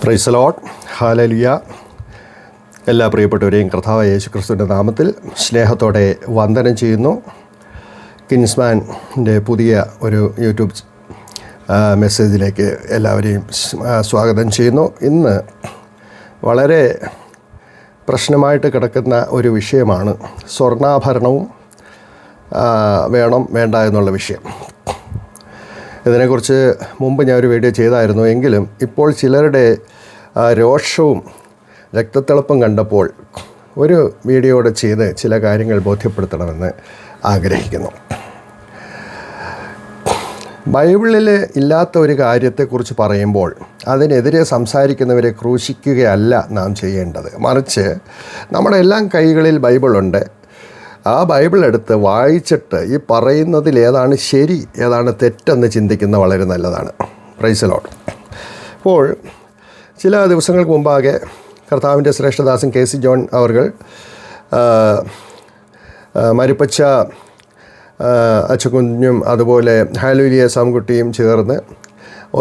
Price the Lord. Hallelujah. എല്ലാ പ്രിയപ്പെട്ടവരെയും കർത്താവായ യേശുക്രിസ്തുവിൻ്റെ നാമത്തിൽ സ്നേഹത്തോടെ വന്ദനം ചെയ്യുന്നു. കിൻസ്മാൻ്റെ പുതിയ ഒരു യൂട്യൂബ് മെസ്സേജിലേക്ക് എല്ലാവരെയും സ്വാഗതം ചെയ്യുന്നു. ഇന്ന് വളരെ പ്രശ്നമായിട്ട് കിടക്കുന്ന ഒരു വിഷയമാണ് സ്വർണ്ണാഭരണവും വേണം വേണ്ട എന്നുള്ള വിഷയം. ഇതിനെക്കുറിച്ച് മുമ്പ് ഞാനൊരു വീഡിയോ ചെയ്തായിരുന്നു. എങ്കിലും ഇപ്പോൾ ചിലരുടെ രോഷവും രക്തത്തിളപ്പും കണ്ടപ്പോൾ ഒരു വീഡിയോയുടെ ചെയ്ത് ചില കാര്യങ്ങൾ ബോധ്യപ്പെടുത്തണമെന്ന് ആഗ്രഹിക്കുന്നു. ബൈബിളിൽ ഇല്ലാത്ത ഒരു കാര്യത്തെക്കുറിച്ച് പറയുമ്പോൾ അതിനെതിരെ സംസാരിക്കുന്നവരെ ക്രൂശിക്കുകയല്ല നാം ചെയ്യേണ്ടത്. മറിച്ച് നമ്മുടെ എല്ലാം കൈകളിൽ ബൈബിളുണ്ട്. ആ ബൈബിൾ എടുത്ത് വായിച്ചിട്ട് ഈ പറയുന്നതിൽ ഏതാണ് ശരി ഏതാണ് തെറ്റെന്ന് ചിന്തിക്കുന്ന വളരെ നല്ലതാണ്. Price the Lord. അപ്പോൾ ചില ദിവസങ്ങൾക്ക് മുമ്പാകെ കർത്താവിൻ്റെ ശ്രേഷ്ഠദാസൻ കെ സി ജോൺ അവർകൾ മരിപ്പച്ച അച്ചുകുഞ്ഞും അതുപോലെ ഹാലൂലിയ സാംകുട്ടിയും ചേർന്ന്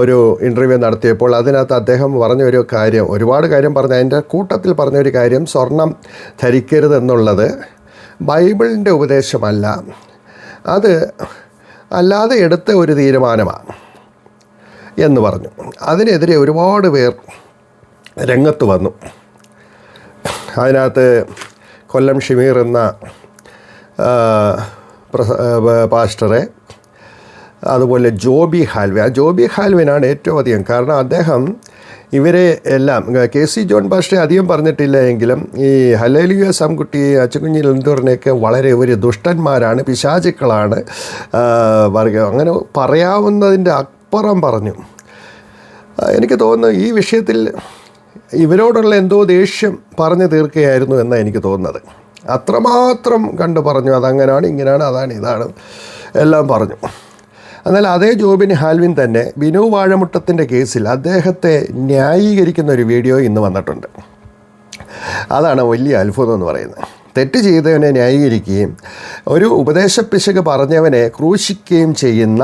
ഒരു ഇൻ്റർവ്യൂ നടത്തിയപ്പോൾ അതിനകത്ത് അദ്ദേഹം പറഞ്ഞൊരു കാര്യം, ഒരുപാട് കാര്യം പറഞ്ഞ അതിൻ്റെ കൂട്ടത്തിൽ പറഞ്ഞൊരു കാര്യം, സ്വർണം ധരിക്കരുതെന്നുള്ളത് ബൈബിളിൻ്റെ ഉപദേശമല്ല, അത് അല്ലാതെ എടുത്ത ഒരു തീരുമാനമാണ് എന്ന് പറഞ്ഞു. അതിനെതിരെ ഒരുപാട് പേർ രംഗത്ത് വന്നു. അതിനകത്ത് കൊല്ലം ഷിമീർ എന്ന പാസ്റ്ററെ, അതുപോലെ ജോബി ഹാൽവിനാണ് ഏറ്റവും അധികം. കാരണം അദ്ദേഹം ഇവരെ എല്ലാം കെ സി ജോൺ പാസ്റ്ററെ അധികം പറഞ്ഞിട്ടില്ല എങ്കിലും ഈ ഹല്ലേലൂയ സാംകുട്ടി അച്ചുകുഞ്ഞി ലന്തൂറിനെയൊക്കെ വളരെ ഒരു ദുഷ്ടന്മാരാണ്, പിശാചുക്കളാണ്, അങ്ങനെ പറയാവുന്നതിൻ്റെ അപ്പുറം പറഞ്ഞു. എനിക്ക് തോന്നുന്നു ഈ വിഷയത്തിൽ ഇവരോടുള്ള എന്തോ ദേഷ്യം പറഞ്ഞു തീർക്കുകയായിരുന്നു എന്നാണ് എനിക്ക് തോന്നുന്നത്. അത്രമാത്രം കണ്ടു പറഞ്ഞു, അതങ്ങനെയാണ്, ഇങ്ങനെയാണ്, അതാണ്, ഇതാണ് എല്ലാം പറഞ്ഞു. എന്നാൽ അതേ ജോബിൻ ഹാൽവിൻ തന്നെ ബിനു വാഴമുട്ടത്തിൻ്റെ കേസിൽ അദ്ദേഹത്തെ ന്യായീകരിക്കുന്ന ഒരു വീഡിയോ ഇന്ന് വന്നിട്ടുണ്ട്. അതാണ് വലിയ അത്ഭുതം എന്ന് പറയുന്നത്. തെറ്റ് ചെയ്തവനെ ന്യായീകരിക്കുകയും ഒരു ഉപദേശപ്പിശക് പറഞ്ഞവനെ ക്രൂശിക്കുകയും ചെയ്യുന്ന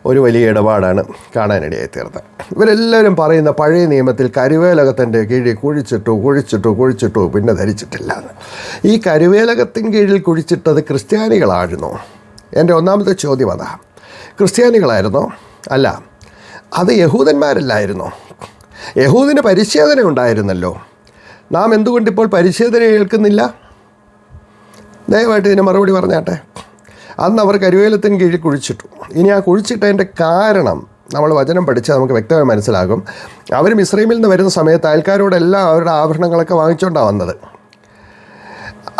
ഒരു വലിയ ഇടപാടാണ് കാണാനിടയായി തീർന്നത്. ഇവരെല്ലാവരും പറയുന്ന പഴയ നിയമത്തിൽ കരുവേലകത്തിൻ്റെ കീഴിൽ കുഴിച്ചിട്ടു പിന്നെ ധരിച്ചിട്ടില്ല എന്ന്. ഈ കരുവേലകത്തിൻ കീഴിൽ കുഴിച്ചിട്ടത് ക്രിസ്ത്യാനികളായിരുന്നു. എൻ്റെ ഒന്നാമത്തെ ചോദ്യം അതാ, ക്രിസ്ത്യാനികളായിരുന്നോ? അല്ല, അത് യഹൂദന്മാരല്ലായിരുന്നോ? യഹൂദിന് പരിച്ഛേദന ഉണ്ടായിരുന്നല്ലോ. നാം എന്തുകൊണ്ടിപ്പോൾ പരിച്ഛേദന കേൾക്കുന്നില്ല? ദയവായിട്ട് ഇതിന് മറുപടി പറഞ്ഞാട്ടെ. അന്ന് അവർ കരുവേലത്തിന് കീഴിൽ കുഴിച്ചിട്ടു. ഇനി ആ കുഴിച്ചിട്ടതിൻ്റെ കാരണം നമ്മൾ വചനം പഠിച്ചാൽ നമുക്ക് വ്യക്തമായി മനസ്സിലാകും. അവർ മിസ്രൈമിൽ നിന്ന് വരുന്ന സമയത്ത് അയൽക്കാരോടെല്ലാം അവരുടെ ആഭരണങ്ങളൊക്കെ വാങ്ങിച്ചുകൊണ്ടാണ് വന്നത്.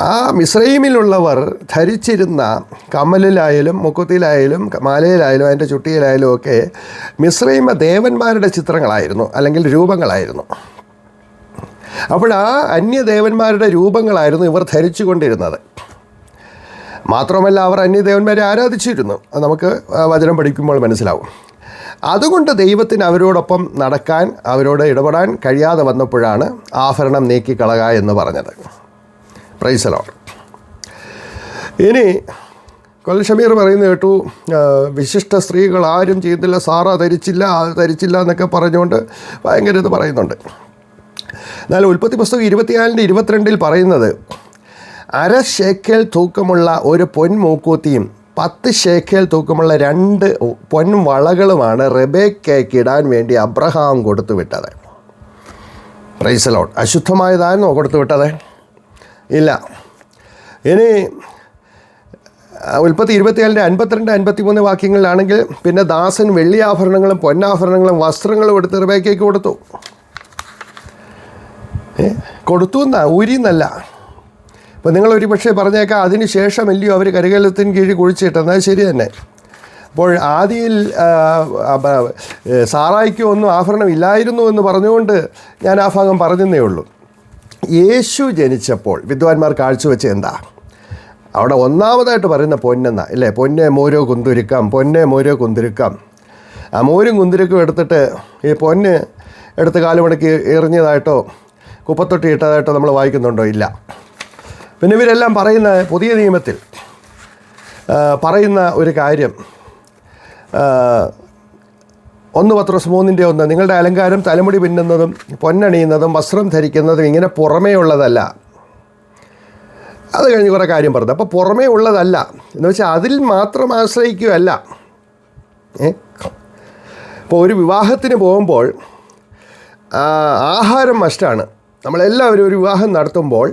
ആ മിസ്രൈമിലുള്ളവർ ധരിച്ചിരുന്ന കമ്മലിലായാലും മുക്കുത്തിയിലായാലും മാലയിലായാലും അതിൻ്റെ ചുട്ടിയിലായാലും ഒക്കെ മിസ്രൈമ ദേവന്മാരുടെ ചിത്രങ്ങളായിരുന്നു, അല്ലെങ്കിൽ രൂപങ്ങളായിരുന്നു. അപ്പോൾ ആ അന്യദേവന്മാരുടെ രൂപങ്ങളായിരുന്നു ഇവർ ധരിച്ചു കൊണ്ടിരുന്നത്. മാത്രമല്ല അവർ അന്യദേവന്മാരെ ആരാധിച്ചിരുന്നു. അത് നമുക്ക് വചനം പഠിക്കുമ്പോൾ മനസ്സിലാവും. അതുകൊണ്ട് ദൈവത്തിന് അവരോടൊപ്പം നടക്കാൻ, അവരോട് ഇടപെടാൻ കഴിയാതെ വന്നപ്പോഴാണ് ആഭരണം നീക്കിക്കളക എന്ന് പറഞ്ഞത്. Price the Lord. ഇനി കൊല്ലം ഷമീർ പറയുന്നത് കേട്ടു, വിശിഷ്ട സ്ത്രീകൾ ആരും ചെയ്തില്ല, സാറ ധരിച്ചില്ല എന്നൊക്കെ പറഞ്ഞുകൊണ്ട് ഭയങ്കര ഇത് പറയുന്നുണ്ട്. എന്നാൽ ഉൽപ്പത്തി പുസ്തകം 24:22 പറയുന്നത് 1/2 ശേക്കൽ തൂക്കമുള്ള ഒരു പൊൻമൂക്കൂത്തിയും 10 ശേക്കൽ തൂക്കമുള്ള 2 പൊൻവളകളുമാണ് റെബേക്കയ്ക്ക് ഇടാൻ വേണ്ടി അബ്രഹാം കൊടുത്തു വിട്ടത്. Price the Lord. അശുദ്ധമായതായിരുന്നോ കൊടുത്തു വിട്ടത്? ഇല്ല. ഇനി ഉൽപ്പത്തി 24:52-53 വാക്യങ്ങളിലാണെങ്കിൽ പിന്നെ ദാസൻ വെള്ളിയാഭരണങ്ങളും പൊന്നാഭരണങ്ങളും വസ്ത്രങ്ങളും എടുത്ത് റെബേക്കയ്ക്ക് കൊടുത്തു എന്നാ, ഊരിന്നല്ല. ഇപ്പോൾ നിങ്ങളൊരു പക്ഷേ പറഞ്ഞേക്കാം അതിന് ശേഷമല്ലയോ അവർ കരുവേലത്തിന് കീഴിൽ കുഴിച്ചിട്ടെന്നത്. ശരി തന്നെ. അപ്പോൾ ആദിയിൽ സാറായിക്ക് ഒന്നും ആഭരണം ഇല്ലായിരുന്നു എന്ന് പറഞ്ഞുകൊണ്ട് ഞാൻ ആ ഭാഗം പറഞ്ഞതേ ഉള്ളൂ. യേശു ജനിച്ചപ്പോൾ വിദ്വാൻമാർ കാഴ്ചവെച്ച് എന്താ? അവിടെ ഒന്നാമതായിട്ട് പറയുന്ന പൊന്നെന്നാ, ഇല്ലേ? പൊന്നെ മോരോ കുന്തിരുക്കാം. ആ മോരും കുന്തിരുക്കും എടുത്തിട്ട് ഈ പൊന്ന് എടുത്ത് കാലുമടക്കി എറിഞ്ഞതായിട്ടോ കുപ്പത്തൊട്ടി ഇട്ടതായിട്ടോ നമ്മൾ വായിക്കുന്നുണ്ടോ? ഇല്ല. പിന്നെ ഇവരെല്ലാം പറയുന്ന പുതിയ നിയമത്തിൽ പറയുന്ന ഒരു കാര്യം, 1 പത്രോസ് 3:1 നിങ്ങളുടെ അലങ്കാരം തലമുടി പിന്നുന്നതും പൊന്നണിയുന്നതും വസ്ത്രം ധരിക്കുന്നതും ഇങ്ങനെ പുറമേ ഉള്ളതല്ല. അത് കഴിഞ്ഞ് കുറേ കാര്യം പറഞ്ഞു. അപ്പോൾ പുറമേ ഉള്ളതല്ല എന്ന് വെച്ചാൽ അതിൽ മാത്രം ആശ്രയിക്കുകയല്ല. ഇപ്പോൾ ഒരു വിവാഹത്തിന് പോകുമ്പോൾ ആഹാരം മസ്റ്റാണ്. നമ്മളെല്ലാവരും ഒരു വിവാഹം നടത്തുമ്പോൾ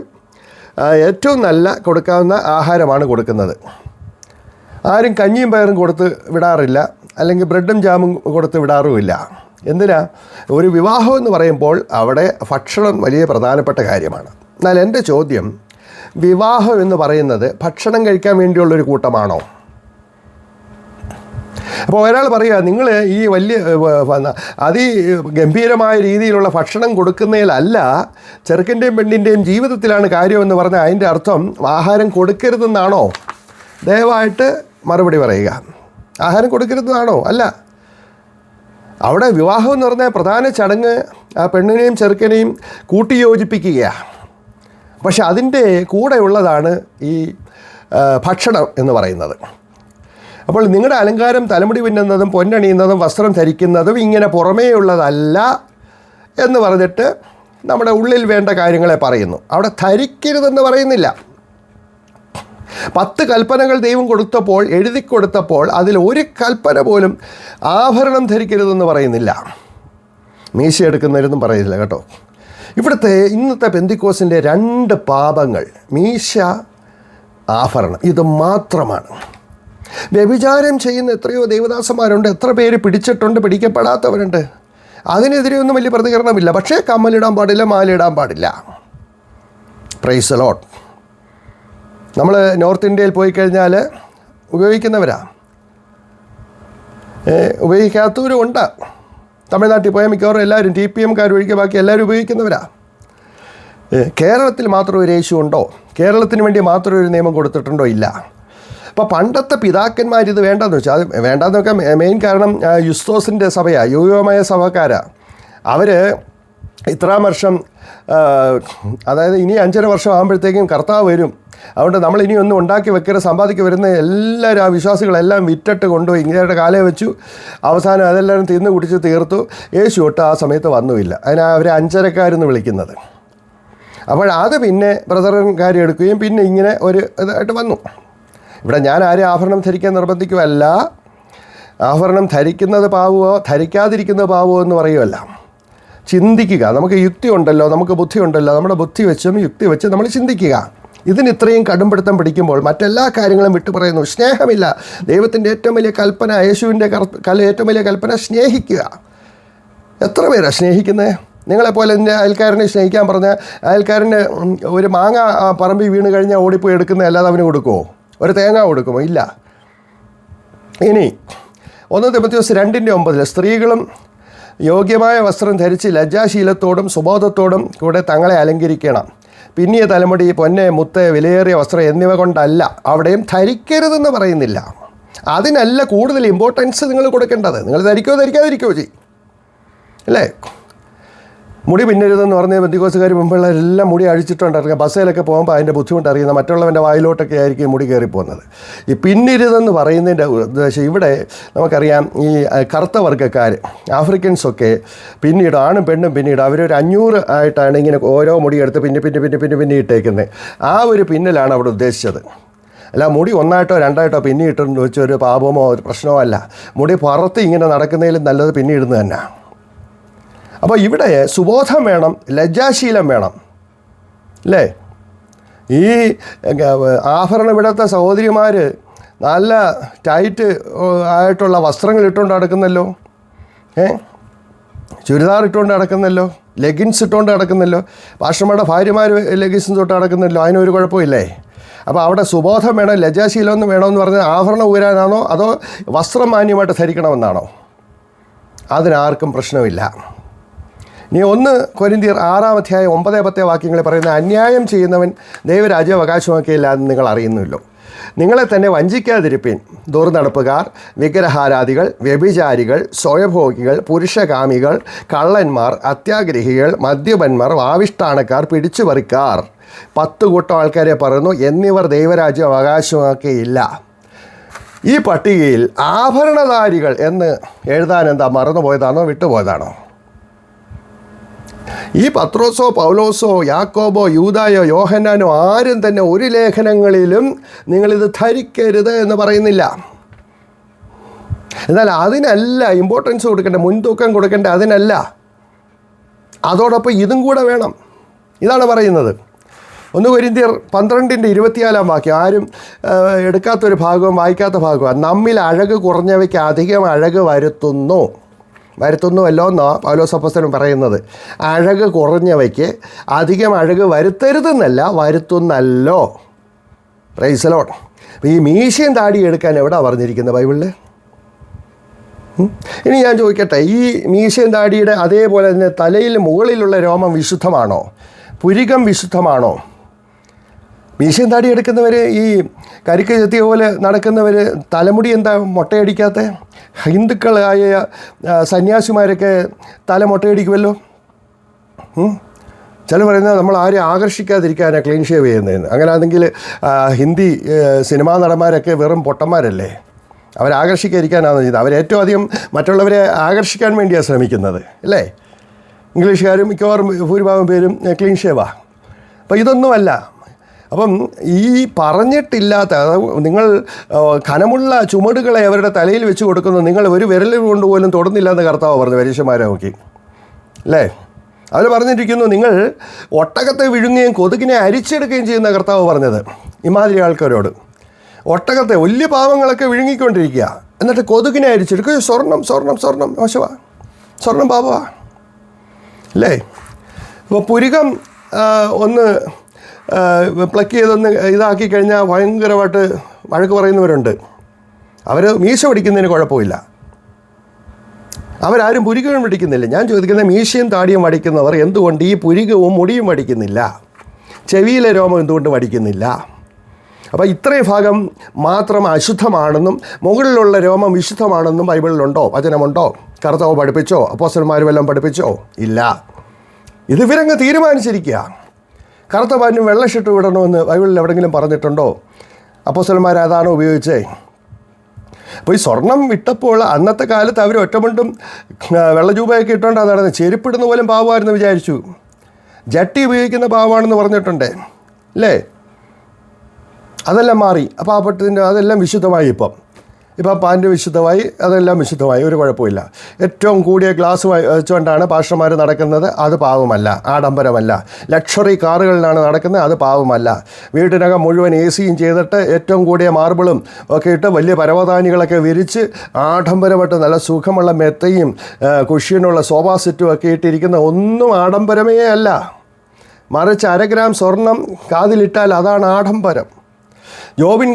ഏറ്റവും നല്ല കൊടുക്കാവുന്ന ആഹാരമാണ് കൊടുക്കുന്നത്. ആരും കഞ്ഞിയും പയറും കൊടുത്ത് വിടാറില്ല, അല്ലെങ്കിൽ ബ്രെഡും ജാമും കൊടുത്ത് വിടാറുമില്ല. എന്തിനാ? ഒരു വിവാഹം എന്ന് പറയുമ്പോൾ അവിടെ ഭക്ഷണം വലിയ പ്രധാനപ്പെട്ട കാര്യമാണ്. എന്നാൽ എൻ്റെ ചോദ്യം, വിവാഹം എന്ന് പറയുന്നത് ഭക്ഷണം കഴിക്കാൻ വേണ്ടിയുള്ളൊരു കൂട്ടമാണോ? അപ്പോൾ ഒരാൾ പറയുക, നിങ്ങൾ ഈ വലിയ അതിഗംഭീരമായ രീതിയിലുള്ള ഭക്ഷണം കൊടുക്കുന്നതിലല്ല, ചെറുക്കൻ്റെയും പെണ്ണിൻ്റെയും ജീവിതത്തിലാണ് കാര്യമെന്ന് പറഞ്ഞാൽ അതിൻ്റെ അർത്ഥം ആഹാരം കൊടുക്കരുതെന്നാണോ? ദയവായിട്ട് മറുപടി പറയുക. ആഹാരം കൊടുക്കരുതെന്നാണോ? അല്ല. അവിടെ വിവാഹം എന്ന് പറഞ്ഞാൽ പ്രധാന ചടങ്ങ് ആ പെണ്ണിനെയും ചെറുക്കനെയും കൂട്ടിയോജിപ്പിക്കുകയാണ്. പക്ഷെ അതിൻ്റെ കൂടെ ഉള്ളതാണ് ഈ ഭക്ഷണം എന്ന് പറയുന്നത്. അപ്പോൾ നിങ്ങളുടെ അലങ്കാരം തലമുടി പിന്നുന്നതും പൊന്നണിയുന്നതും വസ്ത്രം ധരിക്കുന്നതും ഇങ്ങനെ പുറമേ ഉള്ളതല്ല എന്ന് പറഞ്ഞിട്ട് നമ്മുടെ ഉള്ളിൽ വേണ്ട കാര്യങ്ങളെ പറയുന്നു. അവിടെ ധരിക്കരുതെന്ന് പറയുന്നില്ല. 10 കൽപ്പനകൾ ദൈവം കൊടുത്തപ്പോൾ, എഴുതി കൊടുത്തപ്പോൾ അതിൽ ഒരു കൽപ്പന പോലും ആഭരണം ധരിക്കരുതെന്ന് പറയുന്നില്ല. മീശ എടുക്കുന്നവരൊന്നും പറയുന്നില്ല കേട്ടോ. ഇവിടുത്തെ ഇന്നത്തെ പെന്തിക്കോസിൻ്റെ 2 പാപങ്ങൾ, മീശ, ആഭരണം, ഇത് മാത്രമാണ്. വ്യഭിചാരം ചെയ്യുന്ന എത്രയോ ദൈവദാസന്മാരുണ്ട്, എത്ര പേര് പിടിച്ചിട്ടുണ്ട്, പിടിക്കപ്പെടാത്തവരുണ്ട്. അതിനെതിരെ ഒന്നും വലിയ പ്രതികരണമില്ല. പക്ഷേ കമ്മലിടാൻ പാടില്ല, മാലയിടാൻ പാടില്ല. Price the Lord. നമ്മൾ നോർത്ത് ഇന്ത്യയിൽ പോയി കഴിഞ്ഞാൽ ഉപയോഗിക്കുന്നവരാ, ഉപയോഗിക്കാത്തവരും ഉണ്ട്. തമിഴ്നാട്ടിൽ പോയാൽ മിക്കവാറും എല്ലാവരും TPMക്കാർ ഒഴികെ ബാക്കി എല്ലാവരും ഉപയോഗിക്കുന്നവരാ. കേരളത്തിൽ മാത്രം ഒരു യേശു ഉണ്ടോ? കേരളത്തിന് വേണ്ടി മാത്രം ഒരു നിയമം കൊടുത്തിട്ടുണ്ടോ? ഇല്ല. അപ്പോൾ പണ്ടത്തെ പിതാക്കന്മാർ ഇത് വേണ്ടെന്ന് വെച്ചാൽ, അത് വേണ്ടെന്ന് വെക്കാൻ മെയിൻ കാരണം യുസ്തോസിൻ്റെ സഭയാണ്, യുവമായ സഭക്കാരാണ്. അവർ ഇത്രാം വർഷം, അതായത് ഇനി 5.5 വർഷം ആകുമ്പോഴത്തേക്കും കർത്താവ് വരും, അതുകൊണ്ട് നമ്മളിനി ഒന്നും ഉണ്ടാക്കി വെക്കരുത്, സമ്പാദിക്കുക വരുന്ന എല്ലാവരും ആ വിശ്വാസികളെല്ലാം വിറ്റിട്ട് കൊണ്ടുപോയി ഇങ്ങനെയുടെ കാലേ വെച്ചു. അവസാനം അതെല്ലാവരും തിന്ന് കുടിച്ച് തീർത്തു. യേശു ഒട്ട് ആ സമയത്ത് വന്നുമില്ല. അതിനാണ് അവർ 5:30-കാരെന്ന് വിളിക്കുന്നത്. അപ്പോൾ അത് പിന്നെ ബ്രദറൻകാർ എടുക്കുകയും പിന്നെ ഇങ്ങനെ ഒരു ഇതായിട്ട് വന്നു. ഇവിടെ ഞാൻ ആരും ആഭരണം ധരിക്കാൻ നിർബന്ധിക്കുകയല്ല. ആഭരണം ധരിക്കുന്നത് പാവുമോ ധരിക്കാതിരിക്കുന്നത് പാവുമോ എന്ന് പറയുമല്ല. ചിന്തിക്കുക. നമുക്ക് യുക്തി ഉണ്ടല്ലോ, നമുക്ക് ബുദ്ധി ഉണ്ടല്ലോ. നമ്മുടെ ബുദ്ധി വെച്ചും യുക്തി വെച്ച് നമ്മൾ ചിന്തിക്കുക. ഇതിന് ഇത്രയും കടുംപിടുത്തം പിടിക്കുമ്പോൾ മറ്റെല്ലാ കാര്യങ്ങളും വിട്ടു പറയുന്നു. സ്നേഹമില്ല. ദൈവത്തിൻ്റെ ഏറ്റവും വലിയ കൽപ്പന, യേശുവിൻ്റെ ഏറ്റവും വലിയ കൽപ്പന സ്നേഹിക്കുക. എത്ര പേരാണ് സ്നേഹിക്കുന്നത്? നിങ്ങളെപ്പോലെ എൻ്റെ അയൽക്കാരനെ സ്നേഹിക്കാൻ പറഞ്ഞാൽ അയൽക്കാരന് ഒരു മാങ്ങ പറമ്പിൽ വീണ് കഴിഞ്ഞാൽ ഓടിപ്പോയി എടുക്കുന്ന അല്ലാതെ അവന് കൊടുക്കുമോ? ഒരു തേങ്ങ കൊടുക്കുമോ? ഇല്ല. ഇനി 1 തിമോഥെയോസ് 2:9 സ്ത്രീകളും യോഗ്യമായ വസ്ത്രം ധരിച്ച് ലജ്ജാശീലത്തോടും സുബോധത്തോടും കൂടെ തങ്ങളെ അലങ്കരിക്കണം. പിന്നിയ തലമുടി, പൊന്ന്, മുത്ത്, വിലയേറിയ വസ്ത്രം എന്നിവ കൊണ്ടല്ല. അവിടെയും ധരിക്കരുതെന്ന് പറയുന്നില്ല. അതിനല്ല കൂടുതൽ ഇമ്പോർട്ടൻസ് നിങ്ങൾ കൊടുക്കേണ്ടത്. നിങ്ങൾ ധരിക്കുകയോ ധരിക്കാതിരിക്കുകയോ ചെയ്യും അല്ലേ? മുടി പിന്നരുതെന്ന് പറഞ്ഞ് പെന്തിക്കോസുകാർ മുമ്പുള്ളവരെല്ലാം മുടി അഴിച്ചിട്ടുണ്ടായിരിക്കുക. ബസ്സിലൊക്കെ പോകുമ്പോൾ അതിൻ്റെ ബുദ്ധിമുട്ട് അറിയുന്ന മറ്റുള്ളവൻ്റെ വായിലോട്ടൊക്കെ ആയിരിക്കും മുടി കയറിപ്പോകുന്നത്. ഈ പിന്നിരുതെന്ന് പറയുന്നതിൻ്റെ ഉദ്ദേശം, ഇവിടെ നമുക്കറിയാം ഈ കറുത്ത വർഗ്ഗക്കാർ ആഫ്രിക്കൻസൊക്കെ പിന്നീട് ആണും പെണ്ണും പിന്നീട് അവരൊരു 500 ആയിട്ടാണ് ഇങ്ങനെ ഓരോ മുടിയെടുത്ത് പിന്നെ ഇട്ടേക്കുന്നത്. ആ ഒരു പിന്നലാണ് അവിടെ ഉദ്ദേശിച്ചത്. അല്ല മുടി 1ആയിട്ടോ 2ആയിട്ടോ പിന്നിട്ടെന്ന് വെച്ചൊരു പാപമോ ഒരു പ്രശ്നമോ അല്ല. മുടി പുറത്ത് ഇങ്ങനെ നടക്കുന്നതിലും നല്ലത് പിന്നിടുന്നത് തന്നെ. അപ്പോൾ ഇവിടെ സുബോധം വേണം, ലജ്ജാശീലം വേണം അല്ലേ? ഈ ആഭരണം ഇവിടുത്തെ സഹോദരിമാർ നല്ല ടൈറ്റ് ആയിട്ടുള്ള വസ്ത്രങ്ങൾ ഇട്ടുകൊണ്ട് നടക്കുന്നല്ലോ, ചുരിദാർ ഇട്ടുകൊണ്ട് നടക്കുന്നല്ലോ, ലെഗിൻസ് ഇട്ടുകൊണ്ട് നടക്കുന്നല്ലോ. പാസ്റ്റർമാരുടെ ഭാര്യമാർ ലെഗിൻസ് തൊട്ട് നടക്കുന്നല്ലോ. അതിനൊരു കുഴപ്പമില്ലേ? അപ്പോൾ അവിടെ സുബോധം വേണം, ലജ്ജാശീലമൊന്നും വേണമെന്ന് പറഞ്ഞാൽ ആഭരണം ഊരാനാണോ അതോ വസ്ത്രം മാന്യമായിട്ട് ധരിക്കണമെന്നാണോ? അതിനാർക്കും പ്രശ്നമില്ല. ഇനി 1 കൊരിന്ത്യർ 6-9 വാക്യങ്ങളിൽ പറയുന്ന അന്യായം ചെയ്യുന്നവൻ ദൈവരാജ്യം അവകാശമാക്കിയില്ല എന്ന് നിങ്ങൾ അറിയുന്നുവല്ലോ. നിങ്ങളെ തന്നെ വഞ്ചിക്കാതിരിപ്പിൻ. ദുർനടപ്പുകാർ, വിഗ്രഹാരാധികൾ, വ്യഭിചാരികൾ, സ്വയഭോഗികൾ, പുരുഷകാമികൾ, കള്ളന്മാർ, അത്യാഗ്രഹികൾ, മദ്യപന്മാർ, വാവിഷ്ഠാണക്കാർ, പിടിച്ചുപറിക്കാർ, 10 കൂട്ടം ആൾക്കാരെ പറയുന്നു, എന്നിവർ ദൈവരാജ്യം അവകാശമാക്കിയില്ല. ഈ പട്ടികയിൽ ആഭരണധാരികൾ എന്ന് എഴുതാൻ എന്താ മറന്നുപോയതാണോ വിട്ടുപോയതാണോ? ഈ പത്രോസോ പൗലോസോ യാക്കോബോ യൂദായോ യോഹന്നാനോ ആരും തന്നെ ഒരു ലേഖനങ്ങളിലും നിങ്ങളിത് ധരിക്കരുത് എന്ന് പറയുന്നില്ല. എന്നാൽ അതിനല്ല ഇമ്പോർട്ടൻസ് കൊടുക്കേണ്ട, മുൻതൂക്കം കൊടുക്കേണ്ട അതിനല്ല. അതോടൊപ്പം ഇതും കൂടെ വേണം. ഇതാണ് പറയുന്നത്. 1 കൊരിന്ത്യർ 12:24 ആരും എടുക്കാത്തൊരു ഭാഗവും വായിക്കാത്ത ഭാഗമാണ്. നമ്മിൽ അഴക് കുറഞ്ഞവയ്ക്ക് അധികം അഴക് വരുത്തുന്നുവല്ലോ എന്നോ പൗലോസ് അപ്പോസ്തലൻ പറയുന്നത്. അഴക് കുറഞ്ഞവയ്ക്ക് അധികം അഴക് വരുത്തരുതെന്നല്ല, വരുത്തുന്നല്ലോ. Praise the Lord. ഈ മീശയും താടി എടുക്കാൻ എവിടെയാണ് പറഞ്ഞിരിക്കുന്നത് ബൈബിളിൽ? ഇനി ഞാൻ ചോദിക്കട്ടെ, ഈ മീശയും താടിയുടെ അതേപോലെ തന്നെ തലയിൽ മുകളിലുള്ള രോമം വിശുദ്ധമാണോ? പുരികം വിശുദ്ധമാണോ? മീശയും താടി എടുക്കുന്നവർ, ഈ കരിക്ക് ചെത്തിയ പോലെ നടക്കുന്നവർ തലമുടി എന്താ മൊട്ടയടിക്കാത്ത? ഹിന്ദുക്കളായ സന്യാസിമാരൊക്കെ തല മൊട്ടയടിക്കുമല്ലോ. ചില പറയുന്നത് നമ്മൾ ആരും ആകർഷിക്കാതിരിക്കാനാണ് ക്ലീൻ ഷേവ് ചെയ്യുന്നതെന്ന്. അങ്ങനെയാണെങ്കിൽ ഹിന്ദി സിനിമാ നടന്മാരൊക്കെ വെറും പൊട്ടന്മാരല്ലേ? അവരാകർഷിക്കാതിരിക്കാനാണ് ചെയ്യുന്നത്. അവരേറ്റവും അധികം മറ്റുള്ളവരെ ആകർഷിക്കാൻ വേണ്ടിയാണ് ശ്രമിക്കുന്നത്, അല്ലേ? ഇംഗ്ലീഷുകാരും മിക്കവാറും ഭൂരിഭാഗം പേരും ക്ലീൻ ഷേവാണ്. അപ്പോൾ ഇതൊന്നുമല്ല. അപ്പം ഈ പറഞ്ഞിട്ടില്ലാത്ത, നിങ്ങൾ ഘനമുള്ള ചുമടുകളെ അവരുടെ തലയിൽ വെച്ച് കൊടുക്കുന്നു, നിങ്ങൾ ഒരു വിരൽ കൊണ്ടുപോലും തൊടുന്നില്ല എന്ന് കർത്താവ് പറഞ്ഞു പരീക്ഷമാരെ നോക്കി, അല്ലേ? അവർ പറഞ്ഞിരിക്കുന്നു നിങ്ങൾ ഒട്ടകത്തെ വിഴുങ്ങുകയും കൊതുകിനെ അരിച്ചെടുക്കുകയും ചെയ്യുന്ന കർത്താവ് പറഞ്ഞത് ഇമാതിരി ആൾക്കാരോട്. ഒട്ടകത്തെ വലിയ പാവങ്ങളൊക്കെ വിഴുങ്ങിക്കൊണ്ടിരിക്കുക, എന്നിട്ട് കൊതുകിനെ അരിച്ചെടുക്കുക. സ്വർണം സ്വർണം സ്വർണം മോശമാ, സ്വർണം പാപമാ, അല്ലേ? ഇപ്പോൾ പുരികം ഒന്ന് പ്ലക്ക് ചെയ്തൊന്ന് ഇതാക്കി കഴിഞ്ഞാൽ ഭയങ്കരമായിട്ട് വഴക്ക് പറയുന്നവരുണ്ട്. അവർ മീശ പിടിക്കുന്നതിന് കുഴപ്പമില്ല, അവരാരും പുരികവും പിടിക്കുന്നില്ല. ഞാൻ ചോദിക്കുന്നത്, മീശയും താടിയും വടിക്കുന്നവർ എന്തുകൊണ്ട് ഈ പുരികവും മുടിയും വടിക്കുന്നില്ല? ചെവിയിലെ രോമം എന്തുകൊണ്ട് വടിക്കുന്നില്ല? അപ്പോൾ ഇത്രയും ഭാഗം മാത്രം അശുദ്ധമാണെന്നും മുകളിലുള്ള രോമം വിശുദ്ധമാണെന്നും ബൈബിളിലുണ്ടോ? വചനമുണ്ടോ? കർത്താവ് പഠിപ്പിച്ചോ? അപ്പോസ്തലന്മാർ വല്ലതും പഠിപ്പിച്ചോ? ഇല്ല. ഇത് ഇവരങ്ങ് തീരുമാനിച്ചിരിക്കുക. കറുത്ത പാന്റും വെള്ള ഷർട്ടും ഇടണമെന്ന് ബൈബിളിൽ എവിടെയെങ്കിലും പറഞ്ഞിട്ടുണ്ടോ? അപ്പോസ്തലന്മാർ അതാണോ ഉപയോഗിച്ചേ? അപ്പോൾ ഈ സ്വർണം വിട്ടപ്പോൾ അന്നത്തെ കാലത്ത് അവർ ഒറ്റമുണ്ടും വെള്ള ജൂബയൊക്കെ ഇട്ടുകൊണ്ടാണ് നടന്നത്. ചെരുപ്പിടുന്ന പോലും പാവമായിരുന്നു വിചാരിച്ചു. ജട്ടി ഉപയോഗിക്കുന്ന പാവമാണെന്ന് പറഞ്ഞിട്ടുണ്ട്, അല്ലേ? അതെല്ലാം മാറി. അപ്പോൾ ആ പട്ടത്തിൻ്റെ അതെല്ലാം വിശുദ്ധമായി. ഇപ്പോൾ പാൻറ്റ് വിശുദ്ധമായി, അതെല്ലാം വിശുദ്ധമായി, ഒരു കുഴപ്പമില്ല. ഏറ്റവും കൂടിയ ഗ്ലാസ് വെച്ചുകൊണ്ടാണ് പാസ്റ്റർമാർ നടക്കുന്നത്, അത് പാവമല്ല, ആഡംബരമല്ല. ലക്ഷറി കാറുകളിലാണ് നടക്കുന്നത്, അത് പാവമല്ല. വീട്ടിനകം മുഴുവൻ AC ചെയ്തിട്ട് ഏറ്റവും കൂടിയ മാർബിളും ഒക്കെ ഇട്ട് വലിയ പരവതാനികളൊക്കെ വിരിച്ച് ആഡംബരമായിട്ട് നല്ല സുഖമുള്ള മെത്തയും കുഷ്യനുള്ള സോഫാ സെറ്റും ഒക്കെ ഇട്ടിരിക്കുന്ന ഒന്നും ആഡംബരമേ അല്ല. മറിച്ച് 1 ഗ്രാം സ്വർണം കാതിലിട്ടാൽ അതാണ് ആഡംബരം. ജോബിൻ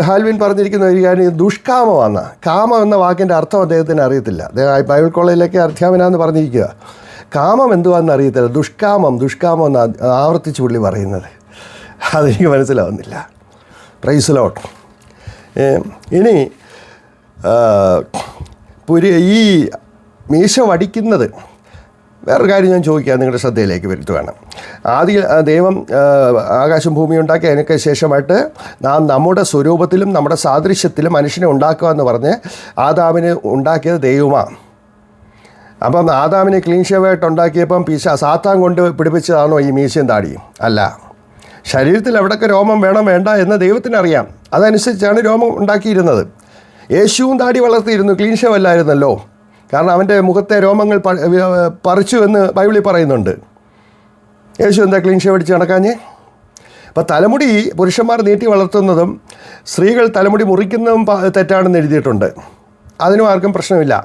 ഹാൽവിൻ പറഞ്ഞിരിക്കുന്ന ഒരു കാര്യം ദുഷ്കാമമാണ്. കാമം എന്ന വാക്കിൻ്റെ അർത്ഥം അദ്ദേഹത്തിന് അറിയത്തില്ല. അദ്ദേഹം ബൈബിൾ കോളേജിലൊക്കെ അധ്യാപനാന്ന് പറഞ്ഞിരിക്കുക. കാമം എന്തുവാണെന്ന് അറിയത്തില്ല. ദുഷ്കാമം എന്ന് ആവർത്തിച്ച് പുള്ളി പറയുന്നത് അതെനിക്ക് മനസ്സിലാവുന്നില്ല. Price the Lord. ഇനി ഈ മീശ വടിക്കുന്നത് വേറൊരു കാര്യം ഞാൻ ചോദിക്കാം, നിങ്ങളുടെ ശ്രദ്ധയിലേക്ക് വരുത്തുകയാണ്. ആദ്യം ദൈവം ആകാശം ഭൂമി ഉണ്ടാക്കി, അതിനൊക്കെ ശേഷമായിട്ട് നാം നമ്മുടെ സ്വരൂപത്തിലും നമ്മുടെ സാദൃശ്യത്തിലും മനുഷ്യനെ ഉണ്ടാക്കുക എന്ന് പറഞ്ഞ് ആദാമിനെ ഉണ്ടാക്കിയത് ദൈവമാണ്. അപ്പം ആദാമിനെ ക്ലീൻ ഷേവായിട്ട് ഉണ്ടാക്കിയപ്പം സാത്താൻ കൊണ്ട് പിടിപ്പിച്ചതാണോ ഈ മീശയും താടിയും? അല്ല. ശരീരത്തിൽ എവിടെയൊക്കെ രോമം വേണം വേണ്ട എന്ന് ദൈവത്തിനറിയാം. അതനുസരിച്ചാണ് രോമം ഉണ്ടാക്കിയിരുന്നത്. യേശുവും താടി വളർത്തിയിരുന്നു, ക്ലീൻ ഷേവ് അല്ലായിരുന്നല്ലോ. കാരണം അവൻ്റെ മുഖത്തെ രോമങ്ങൾ പറിച്ചു എന്ന് ബൈബിളിൽ പറയുന്നുണ്ട്. യേശു എന്താ ക്ലീൻ ഷേവ് അടിച്ച് നടക്കാഞ്ഞേ? അപ്പോൾ തലമുടി പുരുഷന്മാർ നീട്ടി വളർത്തുന്നതും സ്ത്രീകൾ തലമുടി മുറിക്കുന്നതും തെറ്റാണെന്ന് എഴുതിയിട്ടുണ്ട്. അതിനും ആർക്കും പ്രശ്നമില്ല.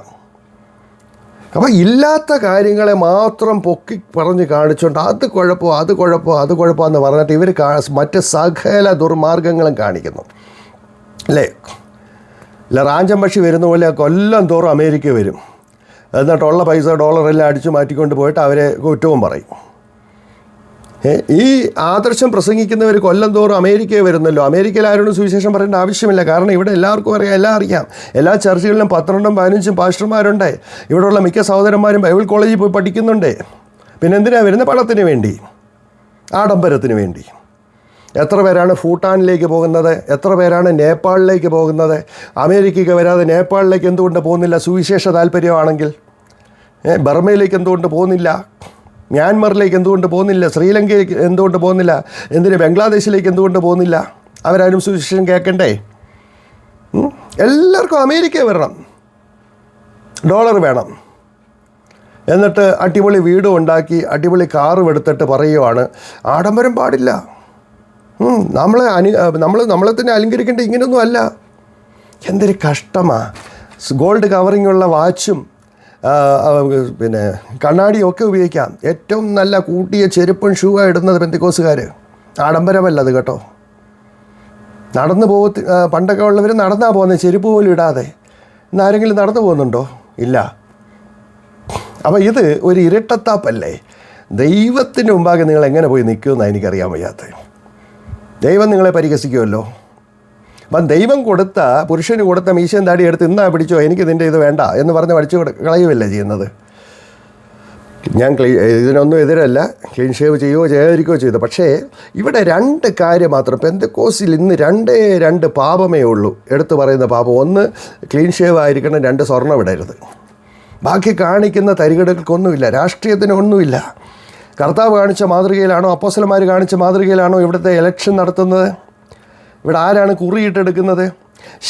അപ്പോൾ ഇല്ലാത്ത കാര്യങ്ങളെ മാത്രം പൊക്കി പറഞ്ഞ് കാണിച്ചുകൊണ്ട് അത് കുഴപ്പമെന്ന് പറഞ്ഞിട്ട് ഇവർ മറ്റ് സകല ദുർമാർഗങ്ങളും കാണിക്കുന്നു, അല്ലേ? ഇല്ല, റാഞ്ചം പക്ഷി വരുന്ന പോലെ കൊല്ലം തോറും അമേരിക്ക വരും, എന്നിട്ടുള്ള പൈസ ഡോളറെല്ലാം അടിച്ചു മാറ്റിക്കൊണ്ട് പോയിട്ട് അവരെ കുറ്റവും പറയും. ഈ ആദർശം പ്രസംഗിക്കുന്നവർ കൊല്ലം തോറും അമേരിക്കയിൽ വരുന്നല്ലോ. അമേരിക്കയിൽ ആരോടും സുവിശേഷം പറയേണ്ട ആവശ്യമില്ല. കാരണം ഇവിടെ എല്ലാവർക്കും അറിയാം, എല്ലാം അറിയാം. എല്ലാ ചർച്ചുകളിലും 12ഉം 15ഉം പാസ്റ്റർമാരുണ്ട്. ഇവിടെയുള്ള മിക്ക സഹോദരന്മാരും ബൈബിൾ കോളേജിൽ പോയി പഠിക്കുന്നുണ്ട്. പിന്നെ എന്തിനാണ് വരുന്ന? പണത്തിന് വേണ്ടി, ആഡംബരത്തിന് വേണ്ടി. എത്ര പേരാണ് ഭൂട്ടാനിലേക്ക് പോകുന്നത്? എത്ര പേരാണ് നേപ്പാളിലേക്ക് പോകുന്നത്? അമേരിക്കയ്ക്ക് വരാതെ നേപ്പാളിലേക്ക് എന്തുകൊണ്ട് പോകുന്നില്ല? സുവിശേഷ താല്പര്യമാണെങ്കിൽ. ബർമയിലേക്ക് എന്തുകൊണ്ട് പോകുന്നില്ല? മ്യാൻമറിലേക്ക് എന്തുകൊണ്ട് പോകുന്നില്ല? ശ്രീലങ്കയിലേക്ക് എന്തുകൊണ്ട് പോകുന്നില്ല? എന്തിന് ബംഗ്ലാദേശിലേക്ക് എന്തുകൊണ്ട് പോകുന്നില്ല? അവരാരും സുവിശേഷം കേൾക്കണ്ടേ? എല്ലാവർക്കും അമേരിക്ക വരണം, ഡോളർ വേണം. എന്നിട്ട് അടിപൊളി വീടും ഉണ്ടാക്കി അടിപൊളി കാറും എടുത്തിട്ട് പറയുവാണ് ആഡംബരം പാടില്ല, നമ്മളെ തന്നെ അലങ്കരിക്കേണ്ട ഇങ്ങനെയൊന്നും അല്ല. എന്തൊരു കഷ്ടമാണ്. ഗോൾഡ് കവറിങ്ങുള്ള വാച്ചും പിന്നെ കണ്ണാടിയും ഒക്കെ ഉപയോഗിക്കാം. ഏറ്റവും നല്ല കൂട്ടിയ ചെരുപ്പും ഷൂവാണ് ഇടുന്നത് പെന്തിക്കോസുകാർ. ആഡംബരമല്ല അത് കേട്ടോ. നടന്നു പണ്ടൊക്കെ ഉള്ളവർ നടന്നാണ് പോകുന്നത്, ചെരുപ്പ് പോലും ഇടാതെ. ഇന്ന് ആരെങ്കിലും നടന്നു പോകുന്നുണ്ടോ? ഇല്ല. അപ്പോൾ ഇത് ഒരു ഇരട്ടത്താപ്പല്ലേ? ദൈവത്തിന് മുമ്പാകെ നിങ്ങൾ എങ്ങനെ പോയി നിൽക്കുമെന്നാണ് എനിക്കറിയാൻ വയ്യാത്തത്. ദൈവം നിങ്ങളെ പരിഹസിക്കുമല്ലോ. അപ്പം ദൈവം പുരുഷന് കൊടുത്ത മീശയും താടി എടുത്ത് ഇന്നാ പിടിച്ചോ, എനിക്ക് നിൻ്റെ ഇത് വേണ്ട എന്ന് പറഞ്ഞ് പഠിച്ചു കളയുമല്ലേ ചെയ്യുന്നത്. ഞാൻ ഇതിനൊന്നും എതിരല്ല, ക്ലീൻ ഷേവ് ചെയ്യുകയോ ചെയ്യാതിരിക്കുകയോ ചെയ്തു. പക്ഷേ ഇവിടെ 2 കാര്യം മാത്രം. പെന്തക്കോസ്തിൽ ഇന്ന് 2 പാപമേ ഉള്ളൂ എടുത്തു പറയുന്ന പാപം. 1 ക്ലീൻ ഷേവ് ആയിരിക്കണം, 2 സ്വർണ്ണം ഇടരുത്. ബാക്കി കാണിക്കുന്ന തരികടകൾക്കൊന്നുമില്ല, രാഷ്ട്രീയത്തിനൊന്നുമില്ല. കർത്താവ് കാണിച്ച മാതൃകയിലാണോ, അപ്പോസ്തലന്മാർ കാണിച്ച മാതൃകയിലാണോ ഇവിടുത്തെ ഇലക്ഷൻ നടത്തുന്നത്? ഇവിടെ ആരാണ് കുറിയിട്ടെടുക്കുന്നത്?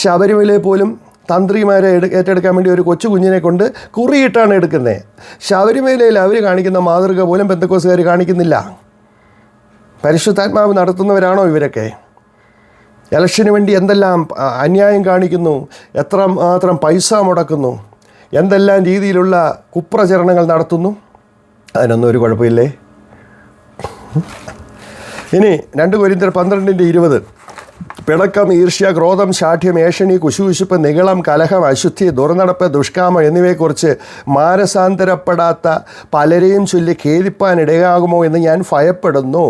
ശബരിമലയിൽ പോലും തന്ത്രിമാരെ ഏറ്റെടുക്കാൻ വേണ്ടി ഒരു കൊച്ചു കുഞ്ഞിനെ കൊണ്ട് കുറിയിട്ടാണ് എടുക്കുന്നത്. ശബരിമലയിൽ അവർ കാണിക്കുന്ന മാതൃക പോലും പെന്തക്കോസ്തുകാർ കാണിക്കുന്നില്ല. പരിശുദ്ധാത്മാവ് നടത്തുന്നവരാണോ ഇവരൊക്കെ? ഇലക്ഷന് വേണ്ടി എന്തെല്ലാം അന്യായം കാണിക്കുന്നു, എത്രമാത്രം പൈസ മുടക്കുന്നു, എന്തെല്ലാം രീതിയിലുള്ള കുപ്രചരണങ്ങൾ നടത്തുന്നു. അതിനൊന്നും ഒരു കുഴപ്പമില്ലേ? ഇനി 2 കൊരിന്ത്യർ 12:20 പിണക്കം, ഈർഷ്യ, ക്രോധം, ശാഠ്യം, ഏഷണി, കുശുകുശുപ്പ്, നിഗളം, കലഹം, അശുദ്ധി, ദുർനടപ്പ്, ദുഷ്കാമം എന്നിവയെക്കുറിച്ച് മാനസാന്തരപ്പെടാത്ത പലരെയും ചൊല്ലി ഖേദിപ്പാനിടയാകുമോ എന്ന് ഞാൻ ഭയപ്പെടുന്നു.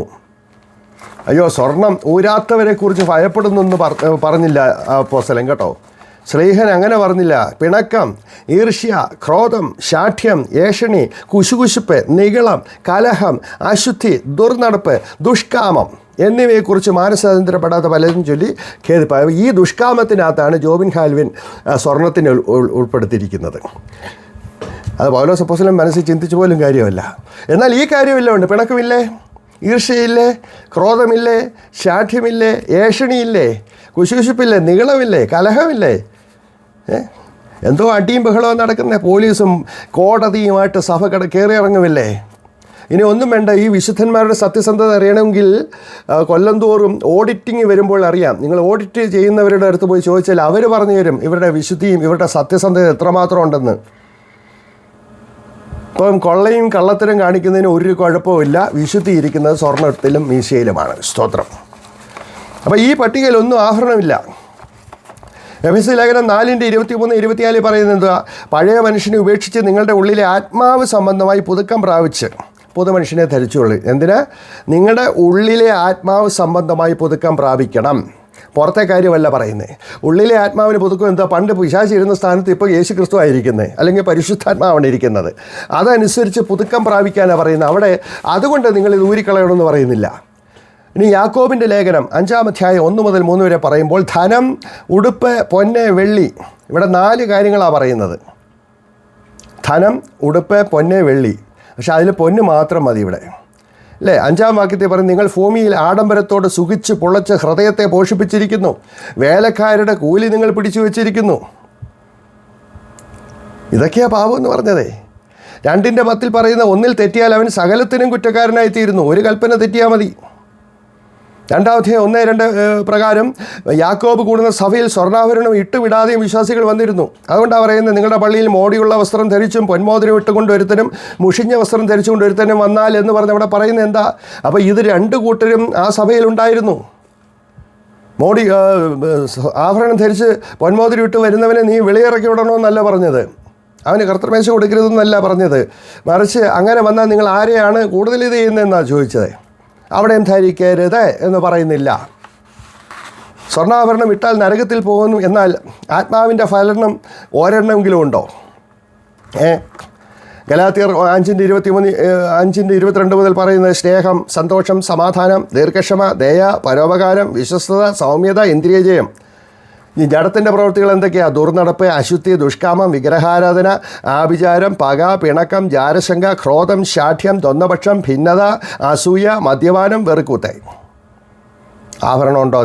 അയ്യോ, സ്വർണം ഊരാത്തവരെക്കുറിച്ച് ഭയപ്പെടുന്നു എന്ന് പറഞ്ഞില്ല അപ്പോസ്തലൻ കേട്ടോ. ശ്ലീഹൻ അങ്ങനെ പറഞ്ഞില്ല. പിണക്കം, ഈർഷ്യ, ക്രോധം, ശാഠ്യം, ഏഷണി, കുശുകുശുപ്പ്, നിഗളം, കലഹം, അശുദ്ധി, ദുർനടപ്പ്, ദുഷ്കാമം എന്നിവയെക്കുറിച്ച് മാനസാന്തരപ്പെടാത്ത പലരും ചൊല്ലി ഖേദിപ്പ. ഈ ദുഷ്കാമത്തിനകത്താണ് ജോബിൻ ഹാൽവിൻ സ്വർണത്തിന് ഉൾപ്പെടുത്തിയിരിക്കുന്നത്. അത് പൗലോസ് അപ്പോസ്തലൻ മനസ്സിൽ ചിന്തിച്ചു പോലും കാര്യമല്ല. എന്നാൽ ഈ കാര്യമില്ല ഉണ്ട്. പിണക്കമില്ലേ, ഈർഷ്യയില്ലേ, ക്രോധമില്ലേ, ശാഠ്യമില്ലേ, ഏഷണിയില്ലേ, കുശുകുശുപ്പില്ലേ, നിഗളമില്ലേ, കലഹമില്ലേ? എന്തോ അടിയും ബഹളവും നടക്കുന്ന പോലീസും കോടതിയുമായിട്ട് സഭ കയറി ഇറങ്ങുമില്ലേ? ഇനി ഒന്നും വേണ്ട, ഈ വിശുദ്ധന്മാരുടെ സത്യസന്ധത അറിയണമെങ്കിൽ കൊല്ലം തോറും ഓഡിറ്റിങ് വരുമ്പോൾ അറിയാം. നിങ്ങൾ ഓഡിറ്റ് ചെയ്യുന്നവരുടെ അടുത്ത് പോയി ചോദിച്ചാൽ അവർ പറഞ്ഞു തരും ഇവരുടെ വിശുദ്ധിയും ഇവരുടെ സത്യസന്ധത എത്രമാത്രം ഉണ്ടെന്ന്. ഇപ്പം കൊള്ളയും കള്ളത്തരം കാണിക്കുന്നതിന് ഒരു കുഴപ്പമില്ല. വിശുദ്ധി ഇരിക്കുന്നത് സ്വർണ്ണത്തിലും മീശയിലുമാണ്. സ്തോത്രം. അപ്പോൾ ഈ പട്ടികയിലൊന്നും ആഭരണമില്ല. എഫെസ്യ ലേഖനം 4:23-24 പറയുന്നത് എന്താ? പഴയ മനുഷ്യനെ ഉപേക്ഷിച്ച് നിങ്ങളുടെ ഉള്ളിലെ ആത്മാവ് സംബന്ധമായി പുതുക്കം പ്രാപിച്ച് പുതുമനുഷ്യനെ ധരിച്ചുള്ളൂ. എന്തിനാ? നിങ്ങളുടെ ഉള്ളിലെ ആത്മാവ് സംബന്ധമായി പുതുക്കം പ്രാപിക്കണം. പുറത്തെ കാര്യമല്ല പറയുന്നത്. ഉള്ളിലെ ആത്മാവിന് പുതുക്കം എന്താ? പണ്ട് പിശാച് ഇരുന്ന സ്ഥാനത്ത് ഇപ്പോൾ യേശു ക്രിസ്തു ആയിരിക്കുന്നത്, അല്ലെങ്കിൽ പരിശുദ്ധാത്മാവാണ് ഇരിക്കുന്നത്. അതനുസരിച്ച് പുതുക്കം പ്രാപിക്കാനാണ് പറയുന്നത്. അവിടെ അതുകൊണ്ട് നിങ്ങളിത് ഊരിക്കളയണമെന്ന് പറയുന്നില്ല. ഇനി യാക്കോബിൻ്റെ ലേഖനം 5-ാം അധ്യായം 1 മുതൽ 3 വരെ പറയുമ്പോൾ ധനം, ഉടുപ്പ്, പൊന്ന്, വെള്ളി, ഇവിടെ 4 കാര്യങ്ങളാണ് പറയുന്നത്. ധനം, ഉടുപ്പ്, പൊന്ന്, വെള്ളി. പക്ഷെ അതിൽ പൊന്ന് മാത്രം മതി ഇവിടെ, അല്ലേ? 5-ാം വാക്യത്തിൽ പറയും നിങ്ങൾ ഭൂമിയിൽ ആഡംബരത്തോട് സുഖിച്ച് പൊള്ളച്ച് ഹൃദയത്തെ പോഷിപ്പിച്ചിരിക്കുന്നു, വേലക്കാരുടെ കൂലി നിങ്ങൾ പിടിച്ചു വച്ചിരിക്കുന്നു. ഇതൊക്കെയാണ് പാപം എന്ന് പറഞ്ഞതേ. 2:10 പറയുന്ന 1 തെറ്റിയാൽ അവൻ സകലത്തിനും കുറ്റക്കാരനായിത്തീരുന്നു. ഒരു കൽപ്പന തെറ്റിയാൽ മതി. 2-ാം അധ്യായം 1-2 പ്രകാരം യാക്കോബ് കൂടുന്ന സഭയിൽ സ്വർണ്ണാഭരണം ഇട്ടുവിടാതെയും വിശ്വാസികൾ വന്നിരുന്നു. അതുകൊണ്ടാണ് പറയുന്നത് നിങ്ങളുടെ പള്ളിയിൽ മോടിയുള്ള വസ്ത്രം ധരിച്ചും പൊന്മോതിരം ഇട്ടുകൊണ്ടൊരുത്തനും മുഷിഞ്ഞ വസ്ത്രം ധരിച്ചുകൊണ്ടൊരുത്തനും വന്നാൽ എന്ന് പറഞ്ഞ് അവിടെ പറയുന്നത് എന്താ? അപ്പോൾ ഇത് 2 കൂട്ടരും ആ സഭയിലുണ്ടായിരുന്നു. മോടി ആഭരണം ധരിച്ച് പൊന്മോതിരം ഇട്ട് വരുന്നവനെ നീ വെളിയിറക്കി വിടണമെന്നല്ല പറഞ്ഞത്, അവന് കർത്തൃമേശ കൊടുക്കരുതെന്നല്ല പറഞ്ഞത്. മറിച്ച് അങ്ങനെ വന്നാൽ നിങ്ങൾ ആരെയാണ് കൂടുതൽ ഇത് ചെയ്യുന്നതെന്നാണ് ചോദിച്ചത്. അവിടെയും ധരിക്കരുത് എന്ന് പറയുന്നില്ല. സ്വർണ്ണാഭരണം ഇട്ടാൽ നരകത്തിൽ പോകുന്നു, എന്നാൽ ആത്മാവിൻ്റെ ഫലനം ഒരെണ്ണമെങ്കിലും ഉണ്ടോ? ഗലാത്യർ 5:22 മുതൽ പറയുന്നത് സ്നേഹം, സന്തോഷം, സമാധാനം, ദീർഘക്ഷമ, ദയ, പരോപകാരം, വിശ്വസ്തത, സൗമ്യത, ഇന്ദ്രിയജയം. ഈ ജഡത്തിൻ്റെ പ്രവൃത്തികൾ എന്തൊക്കെയാണ്? ദുർനടപ്പ്, അശുദ്ധി, ദുഷ്കാമം, വിഗ്രഹാരാധന, ആഭിചാരം, പക, പിണക്കം, ജാരശങ്ക, ക്രോധം, ശാഠ്യം, ദ്വന്ദ്വപക്ഷം, ഭിന്നത, അസൂയ, മദ്യപാനം, വെറുക്കൂത്ത്. ആഭരണം ഉണ്ടോ?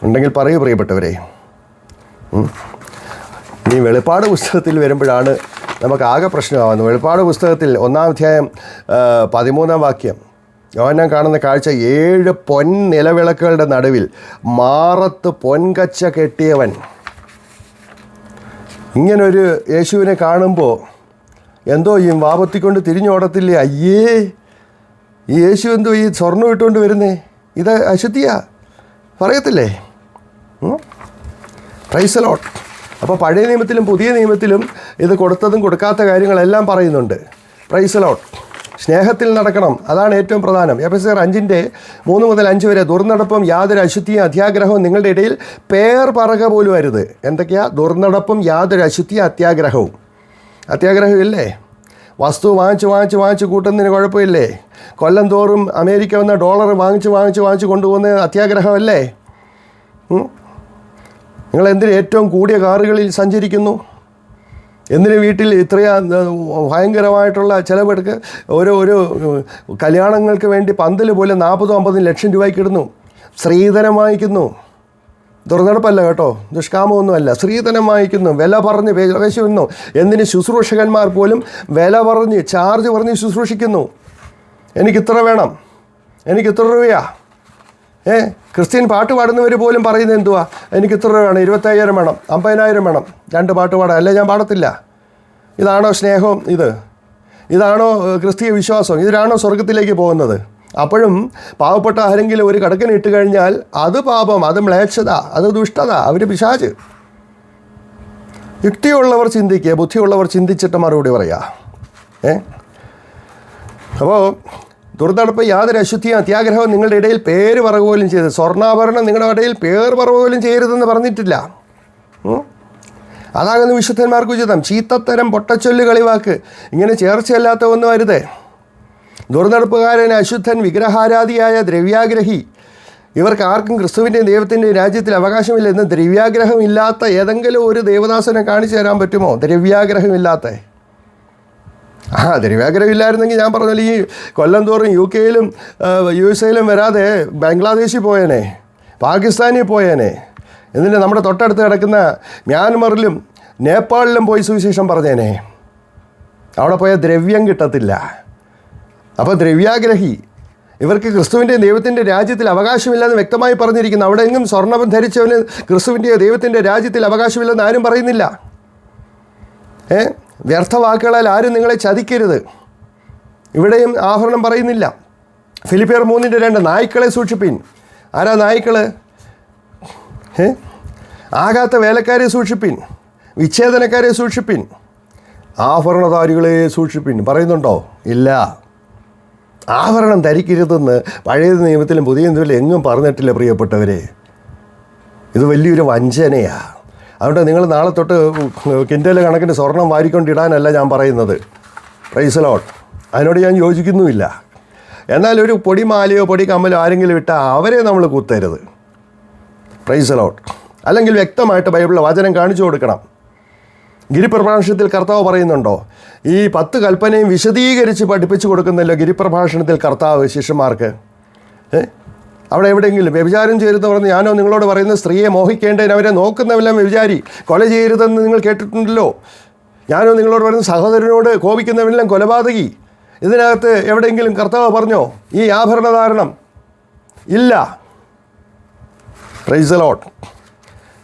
ഉണ്ടെങ്കിൽ പറയൂ പ്രിയപ്പെട്ടവരെ. ഇനി വെളിപ്പാട് പുസ്തകത്തിൽ വരുമ്പോഴാണ് നമുക്ക് ആകെ പ്രശ്നമാകുന്നത്. വെളിപ്പാട് പുസ്തകത്തിൽ 1-ാം അധ്യായം 13-ാം വാക്യം, യോഹന്നാൻ കാണുന്ന കാഴ്ച, 7 പൊൻനിലവിളക്കുകളുടെ നടുവിൽ മാറത്ത് പൊൻകച്ച കെട്ടിയവൻ. ഇങ്ങനൊരു യേശുവിനെ കാണുമ്പോൾ എന്തോ ഈ വാപത്തിക്കൊണ്ട് തിരിഞ്ഞോടത്തില്ലേ? അയ്യേ, ഈ യേശു എന്തോ ഈ സ്വർണ്ണം ഇട്ടുകൊണ്ട് വരുന്നേ, ഇത് അശുദ്ധിയാ പറയത്തില്ലേ? Price the Lord. അപ്പോൾ പഴയ നിയമത്തിലും പുതിയ നിയമത്തിലും ഇത് കൊടുത്തതും കൊടുക്കാത്ത കാര്യങ്ങളെല്ലാം പറയുന്നുണ്ട്. Price the Lord. സ്നേഹത്തിൽ നടക്കണം, അതാണ് ഏറ്റവും പ്രധാനം. എഫെസ്യർ 5:3 മുതൽ 5 വരെ, ദുർനടപ്പും യാതൊരു അശുദ്ധിയും അത്യാഗ്രഹവും നിങ്ങളുടെ ഇടയിൽ പേർ പറക പോലും അരുത്. എന്തൊക്കെയാ? ദുർനടപ്പും യാതൊരു അശുദ്ധിയും അത്യാഗ്രഹവും. അത്യാഗ്രഹമില്ലേ? വസ്തു വാങ്ങിച്ച് കൂട്ടുന്നതിന് കുഴപ്പമില്ലേ? കൊല്ലം തോറും അമേരിക്ക വന്ന ഡോളർ വാങ്ങിച്ച് കൊണ്ടുപോകുന്നത് അത്യാഗ്രഹമല്ലേ? നിങ്ങൾ എന്തിന് ഏറ്റവും കൂടിയ കാറുകളിൽ സഞ്ചരിക്കുന്നു? എന്തിന് വീട്ടിൽ ഇത്രയും ഭയങ്കരമായിട്ടുള്ള ചിലവെടുക്ക്? ഒരു കല്യാണങ്ങൾക്ക് വേണ്ടി പന്തൽ പോലെ 40-50 ലക്ഷം രൂപയ്ക്ക് ഇടുന്നു. സ്ത്രീധനം വാങ്ങിക്കുന്നു. ദുർനടപ്പല്ല കേട്ടോ, ദുഷ്കാമമൊന്നുമല്ല. സ്ത്രീധനം വാങ്ങിക്കുന്നു, വില പറഞ്ഞ് വേശുന്നു. എന്തിന്? ശുശ്രൂഷകന്മാർ പോലും വില പറഞ്ഞ്, ചാർജ് പറഞ്ഞ് ശുശ്രൂഷിക്കുന്നു. എനിക്കിത്ര വേണം, എനിക്കിത്ര രൂപയാ. ക്രിസ്ത്യൻ പാട്ട് പാടുന്നവർ പോലും പറയുന്നത് എന്തുവാ? എനിക്കിത്ര രൂപ വേണം, 25,000 വേണം, 50,000 വേണം, 2 പാട്ട് പാടാം, അല്ലേ ഞാൻ പാടത്തില്ല. ഇതാണോ സ്നേഹം? ഇതാണോ ക്രിസ്തീയ വിശ്വാസം? ഇതിലാണോ സ്വർഗത്തിലേക്ക് പോകുന്നത്? അപ്പോഴും പാവപ്പെട്ട ആരെങ്കിലും ഒരു കടക്കന് ഇട്ട് കഴിഞ്ഞാൽ അത് പാപം, അത് മ്ലേച്ഛത, അത് ദുഷ്ടത, അവർ പിശാച്. യുക്തിയുള്ളവർ ചിന്തിക്കുക, ബുദ്ധിയുള്ളവർ ചിന്തിച്ചിട്ട് മറുപടി പറയുക. അപ്പോൾ ദുർനടപ്പ്, യാതൊരു അശുദ്ധിയും അത്യാഗ്രഹവും നിങ്ങളുടെ ഇടയിൽ പേര് പറക പോലും ചെയ്ത്, സ്വർണ്ണാഭരണം നിങ്ങളുടെ ഇടയിൽ പേർ പറക പോലും ചെയ്യരുതെന്ന് പറഞ്ഞിട്ടില്ല. അതാകുന്നു വിശുദ്ധന്മാർക്ക് ഉചിതം. ചീത്തത്തരം, പൊട്ടച്ചൊല്ല്, കളിവാക്ക്, ഇങ്ങനെ ചേർച്ചയല്ലാത്ത ഒന്നും അരുതേ. ദുർനടപ്പുകാരൻ, അശുദ്ധൻ, വിഗ്രഹാരാധിയായ ദ്രവ്യാഗ്രഹി, ഇവർക്ക് ആർക്കും ക്രിസ്തുവിൻ്റെയും ദൈവത്തിൻ്റെയും രാജ്യത്തിൽ അവകാശമില്ല. എന്ന് ദ്രവ്യാഗ്രഹമില്ലാത്ത ഏതെങ്കിലും ഒരു ദേവദാസനെ കാണിച്ചു തരാൻ പറ്റുമോ? ദ്രവ്യാഗ്രഹമില്ലാത്ത ദ്രവ്യാഗ്രഹം ഇല്ലായിരുന്നെങ്കിൽ ഞാൻ പറഞ്ഞാൽ ഈ കൊല്ലം തോറും UK-യിലും USA-യിലും വരാതെ ബംഗ്ലാദേശിൽ പോയേനെ, പാകിസ്ഥാനിൽ പോയേനെ. എന്നിട്ട് നമ്മുടെ തൊട്ടടുത്ത് കിടക്കുന്ന മ്യാൻമറിലും നേപ്പാളിലും പോയി സുവിശേഷം പറഞ്ഞേനെ. അവിടെ പോയാൽ ദ്രവ്യം കിട്ടത്തില്ല. അപ്പോൾ ദ്രവ്യാഗ്രഹി, ഇവർക്ക് ക്രിസ്തുവിൻ്റെയും ദൈവത്തിൻ്റെ രാജ്യത്തിൽ അവകാശമില്ലെന്ന് വ്യക്തമായി പറഞ്ഞിരിക്കുന്നു. അവിടെ എങ്ങും സ്വർണ്ണം ധരിച്ചവന് ക്രിസ്തുവിൻ്റെയോ ദൈവത്തിൻ്റെ രാജ്യത്തിൽ അവകാശമില്ലെന്ന് ആരും പറയുന്നില്ല. വ്യർത്ഥവാക്കുകളാൽ ആരും നിങ്ങളെ ചതിക്കരുത്. ഇവിടെയും ആഭരണം പറയുന്നില്ല. ഫിലിപ്പിയർ 3:2, നായ്ക്കളെ സൂക്ഷിപ്പിൻ. ആരാ നായ്ക്കൾ? ആകാത്ത വേലക്കാരെ സൂക്ഷിപ്പിൻ, വിച്ഛേദനക്കാരെ സൂക്ഷിപ്പിൻ, ആഭരണധാരികളെ സൂക്ഷിപ്പിൻ പറയുന്നുണ്ടോ? ഇല്ല. ആഭരണം ധരിക്കരുതെന്ന് പഴയ നിയമത്തിലും പുതിയ നിയമത്തിലും എങ്ങും പറഞ്ഞിട്ടില്ല പ്രിയപ്പെട്ടവരെ. ഇത് വലിയൊരു വഞ്ചനയാണ്. അതുകൊണ്ട് നിങ്ങൾ നാളെ തൊട്ട് കിൻഡൽ കണക്കിന് സ്വർണം വാരിക്കൊണ്ടിടാനല്ല ഞാൻ പറയുന്നത്. Price the Lord. അതിനോട് ഞാൻ യോജിക്കുന്നുമില്ല. എന്നാൽ ഒരു പൊടിമാലയോ പൊടി കമ്മലോ ആരെങ്കിലും ഇട്ടാൽ അവരെ നമ്മൾ കുത്തരുത്. Price the Lord. അല്ലെങ്കിൽ വ്യക്തമായിട്ട് ബൈബിളിലെ വചനം കാണിച്ചു കൊടുക്കണം. ഗിരിപ്രഭാഷണത്തിൽ കർത്താവ് പറയുന്നുണ്ടോ? ഈ 10 കൽപ്പനയും വിശദീകരിച്ച് പഠിപ്പിച്ചു കൊടുക്കുന്നല്ലോ ഗിരിപ്രഭാഷണത്തിൽ കർത്താവ് ശിഷ്യന്മാർക്ക്. അവിടെ എവിടെയെങ്കിലും വ്യഭിചാരം ചെയ്തെന്ന് പറഞ്ഞ് ഞാനോ നിങ്ങളോട് പറയുന്നത് സ്ത്രീയെ മോഹിക്കേണ്ടതിന് അവരെ നോക്കുന്നവെല്ലാം വ്യഭിചാരി, കൊല ചെയ്യരുതെന്ന് നിങ്ങൾ കേട്ടിട്ടുണ്ടല്ലോ. ഞാനോ നിങ്ങളോട് പറയുന്നത് സഹോദരനോട് കോപിക്കുന്നവനെല്ലാം കൊലപാതകി. ഇതിനകത്ത് എവിടെയെങ്കിലും കർത്താവ് പറഞ്ഞോ ഈ ആഭരണധാരണം? ഇല്ല. Praise the Lord.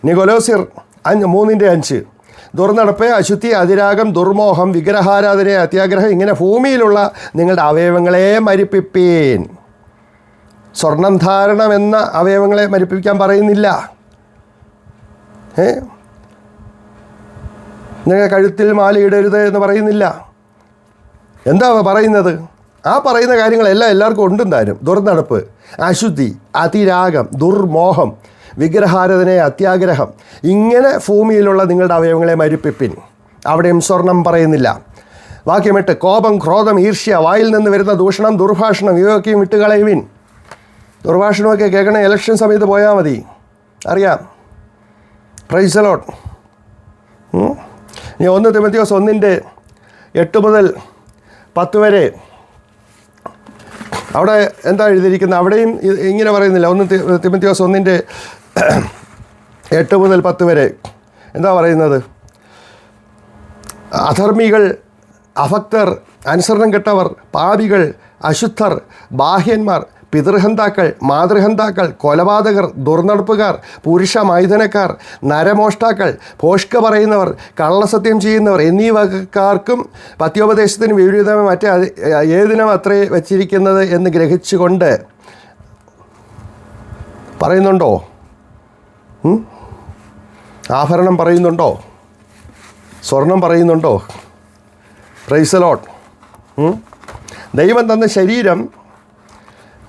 കൊലോസ്യർ 3:5, ദുർനടപ്പ്, അശുദ്ധി, അതിരാഗം, ദുർമോഹം, വിഗ്രഹാരാധന, അത്യാഗ്രഹം, ഇങ്ങനെ ഭൂമിയിലുള്ള നിങ്ങളുടെ അവയവങ്ങളെ മരിപ്പിപ്പീൻ. സ്വർണം ധാരണം എന്ന അവയവങ്ങളെ മരിപ്പിക്കാൻ പറയുന്നില്ല. നിങ്ങൾ കഴുത്തിൽ മാലയിടരുത് എന്ന് പറയുന്നില്ല. എന്താ പറയുന്നത്? ആ പറയുന്ന കാര്യങ്ങളെല്ലാം എല്ലാവർക്കും ഉണ്ടും താനും. ദുർനടപ്പ്, അശുദ്ധി, അതിരാഗം, ദുർമോഹം, വിഗ്രഹാരാധന, അത്യാഗ്രഹം, ഇങ്ങനെ ഭൂമിയിലുള്ള നിങ്ങളുടെ അവയവങ്ങളെ മരിപ്പിപ്പിൻ. അവിടെയും സ്വർണം പറയുന്നില്ല. വാക്യം 8, കോപം, ക്രോധം, ഈർഷ്യ, വായിൽ നിന്ന് വരുന്ന ദൂഷണം, ദുർഭാഷണം ഇവയൊക്കെയും വിട്ടുകളയുവിൻ. ദുർഭാഷണമൊക്കെ കേൾക്കണേ ഇലക്ഷൻ സമയത്ത് പോയാൽ മതി, അറിയാം. Price the Lord. ഇനി 1 തിമോഥെയോസ് 1:8 മുതൽ 10 വരെ അവിടെ എന്താ എഴുതിയിരിക്കുന്നത്? അവിടെയും ഇങ്ങനെ പറയുന്നില്ല. 1 തിമോഥെയോസ് 1:8 മുതൽ 10 വരെ എന്താ പറയുന്നത്? അധർമ്മികൾ, അഭക്തർ, അനുസരണം കെട്ടവർ, പാപികൾ, അശുദ്ധർ, ബാഹ്യന്മാർ, പിതൃഹന്താക്കൾ, മാതൃഹന്താക്കൾ, കൊലപാതകർ, ദുർനടപ്പുകാർ, പുരുഷ മൈഥനക്കാർ, നരമോഷ്ടാക്കൾ, ഭോഷ്ക പറയുന്നവർ, കള്ളസത്യം ചെയ്യുന്നവർ എന്നീ വകക്കാർക്കും പത്യോപദേശത്തിന് വിപരീതമായി മറ്റേ ഏതിനും അത്രേ വച്ചിരിക്കുന്നത് എന്ന് ഗ്രഹിച്ചുകൊണ്ട് പറയുന്നുണ്ടോ? ആഭരണം പറയുന്നുണ്ടോ? സ്വർണം പറയുന്നുണ്ടോ? Price the Lord. ദൈവം തന്ന ശരീരം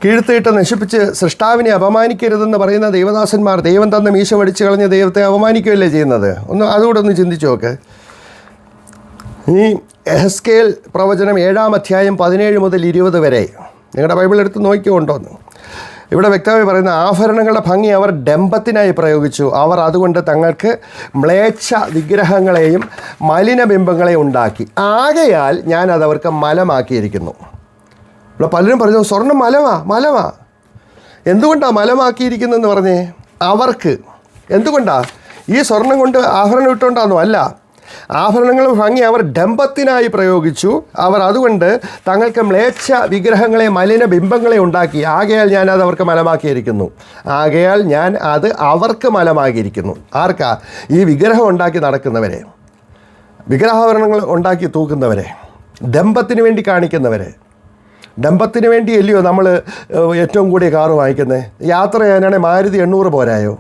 കീഴ്ത്തിയിട്ട് നശിപ്പിച്ച് സൃഷ്ടാവിനെ അപമാനിക്കരുതെന്ന് പറയുന്ന ദൈവദാസന്മാർ ദൈവം തന്ന മീശ വടിച്ചു കളഞ്ഞ് ദൈവത്തെ അപമാനിക്കുകയല്ലേ ചെയ്യുന്നത്? അതുകൂടെ ഒന്ന് ചിന്തിച്ചു നോക്ക്. ഈ എഹെസ്കേൽ പ്രവചനം 7-ാം അധ്യായം 17 മുതൽ 20 വരെ നിങ്ങളുടെ ബൈബിൾ എടുത്ത് നോക്കിക്കൊണ്ടോന്ന്. ഇവിടെ വ്യക്തമായി പറയുന്ന ആഭരണങ്ങളുടെ ഭംഗി അവർ ഡംഭത്തിനായി പ്രയോഗിച്ചു. അവർ അതുകൊണ്ട് തങ്ങൾക്ക് മ്ലേച്ഛ വിഗ്രഹങ്ങളെയും മലിനബിംബങ്ങളെയും ഉണ്ടാക്കി. ആകയാൽ ഞാനത് അവർക്ക് മലമാക്കിയിരിക്കുന്നു. ഇവിടെ പലരും പറഞ്ഞു സ്വർണം മലമാ. എന്തുകൊണ്ടാണ് മലമാക്കിയിരിക്കുന്നതെന്ന് പറഞ്ഞേ? അവർക്ക് എന്തുകൊണ്ടാണ്? ഈ സ്വർണം കൊണ്ട് ആഭരണം ഇട്ടുകൊണ്ടാണോ? അല്ല. ആഭരണങ്ങൾ ഭംഗി അവർ ഡംഭത്തിനായി പ്രയോഗിച്ചു. അവർ അതുകൊണ്ട് തങ്ങൾക്ക് മ്ലേച്ഛ വിഗ്രഹങ്ങളെ മലിന ബിംബങ്ങളെ ഉണ്ടാക്കി. ആകയാൽ ഞാൻ അത് അവർക്ക് മലമാക്കിയിരിക്കുന്നു. അവർക്ക് മലമാക്കിയിരിക്കുന്നു. ആർക്കാ? ഈ വിഗ്രഹം ഉണ്ടാക്കി നടക്കുന്നവരെ, വിഗ്രഹാഭരണങ്ങൾ ഉണ്ടാക്കി തൂക്കുന്നവരെ, ഡംഭത്തിന് വേണ്ടി കാണിക്കുന്നവരെ. ഡംഭത്തിന് വേണ്ടിയല്ലയോ നമ്മൾ ഏറ്റവും കൂടിയ കാറ് വാങ്ങിക്കുന്നത്? യാത്ര ചെയ്യാനാണെങ്കിൽ മാരുതി 800 പോരായോ?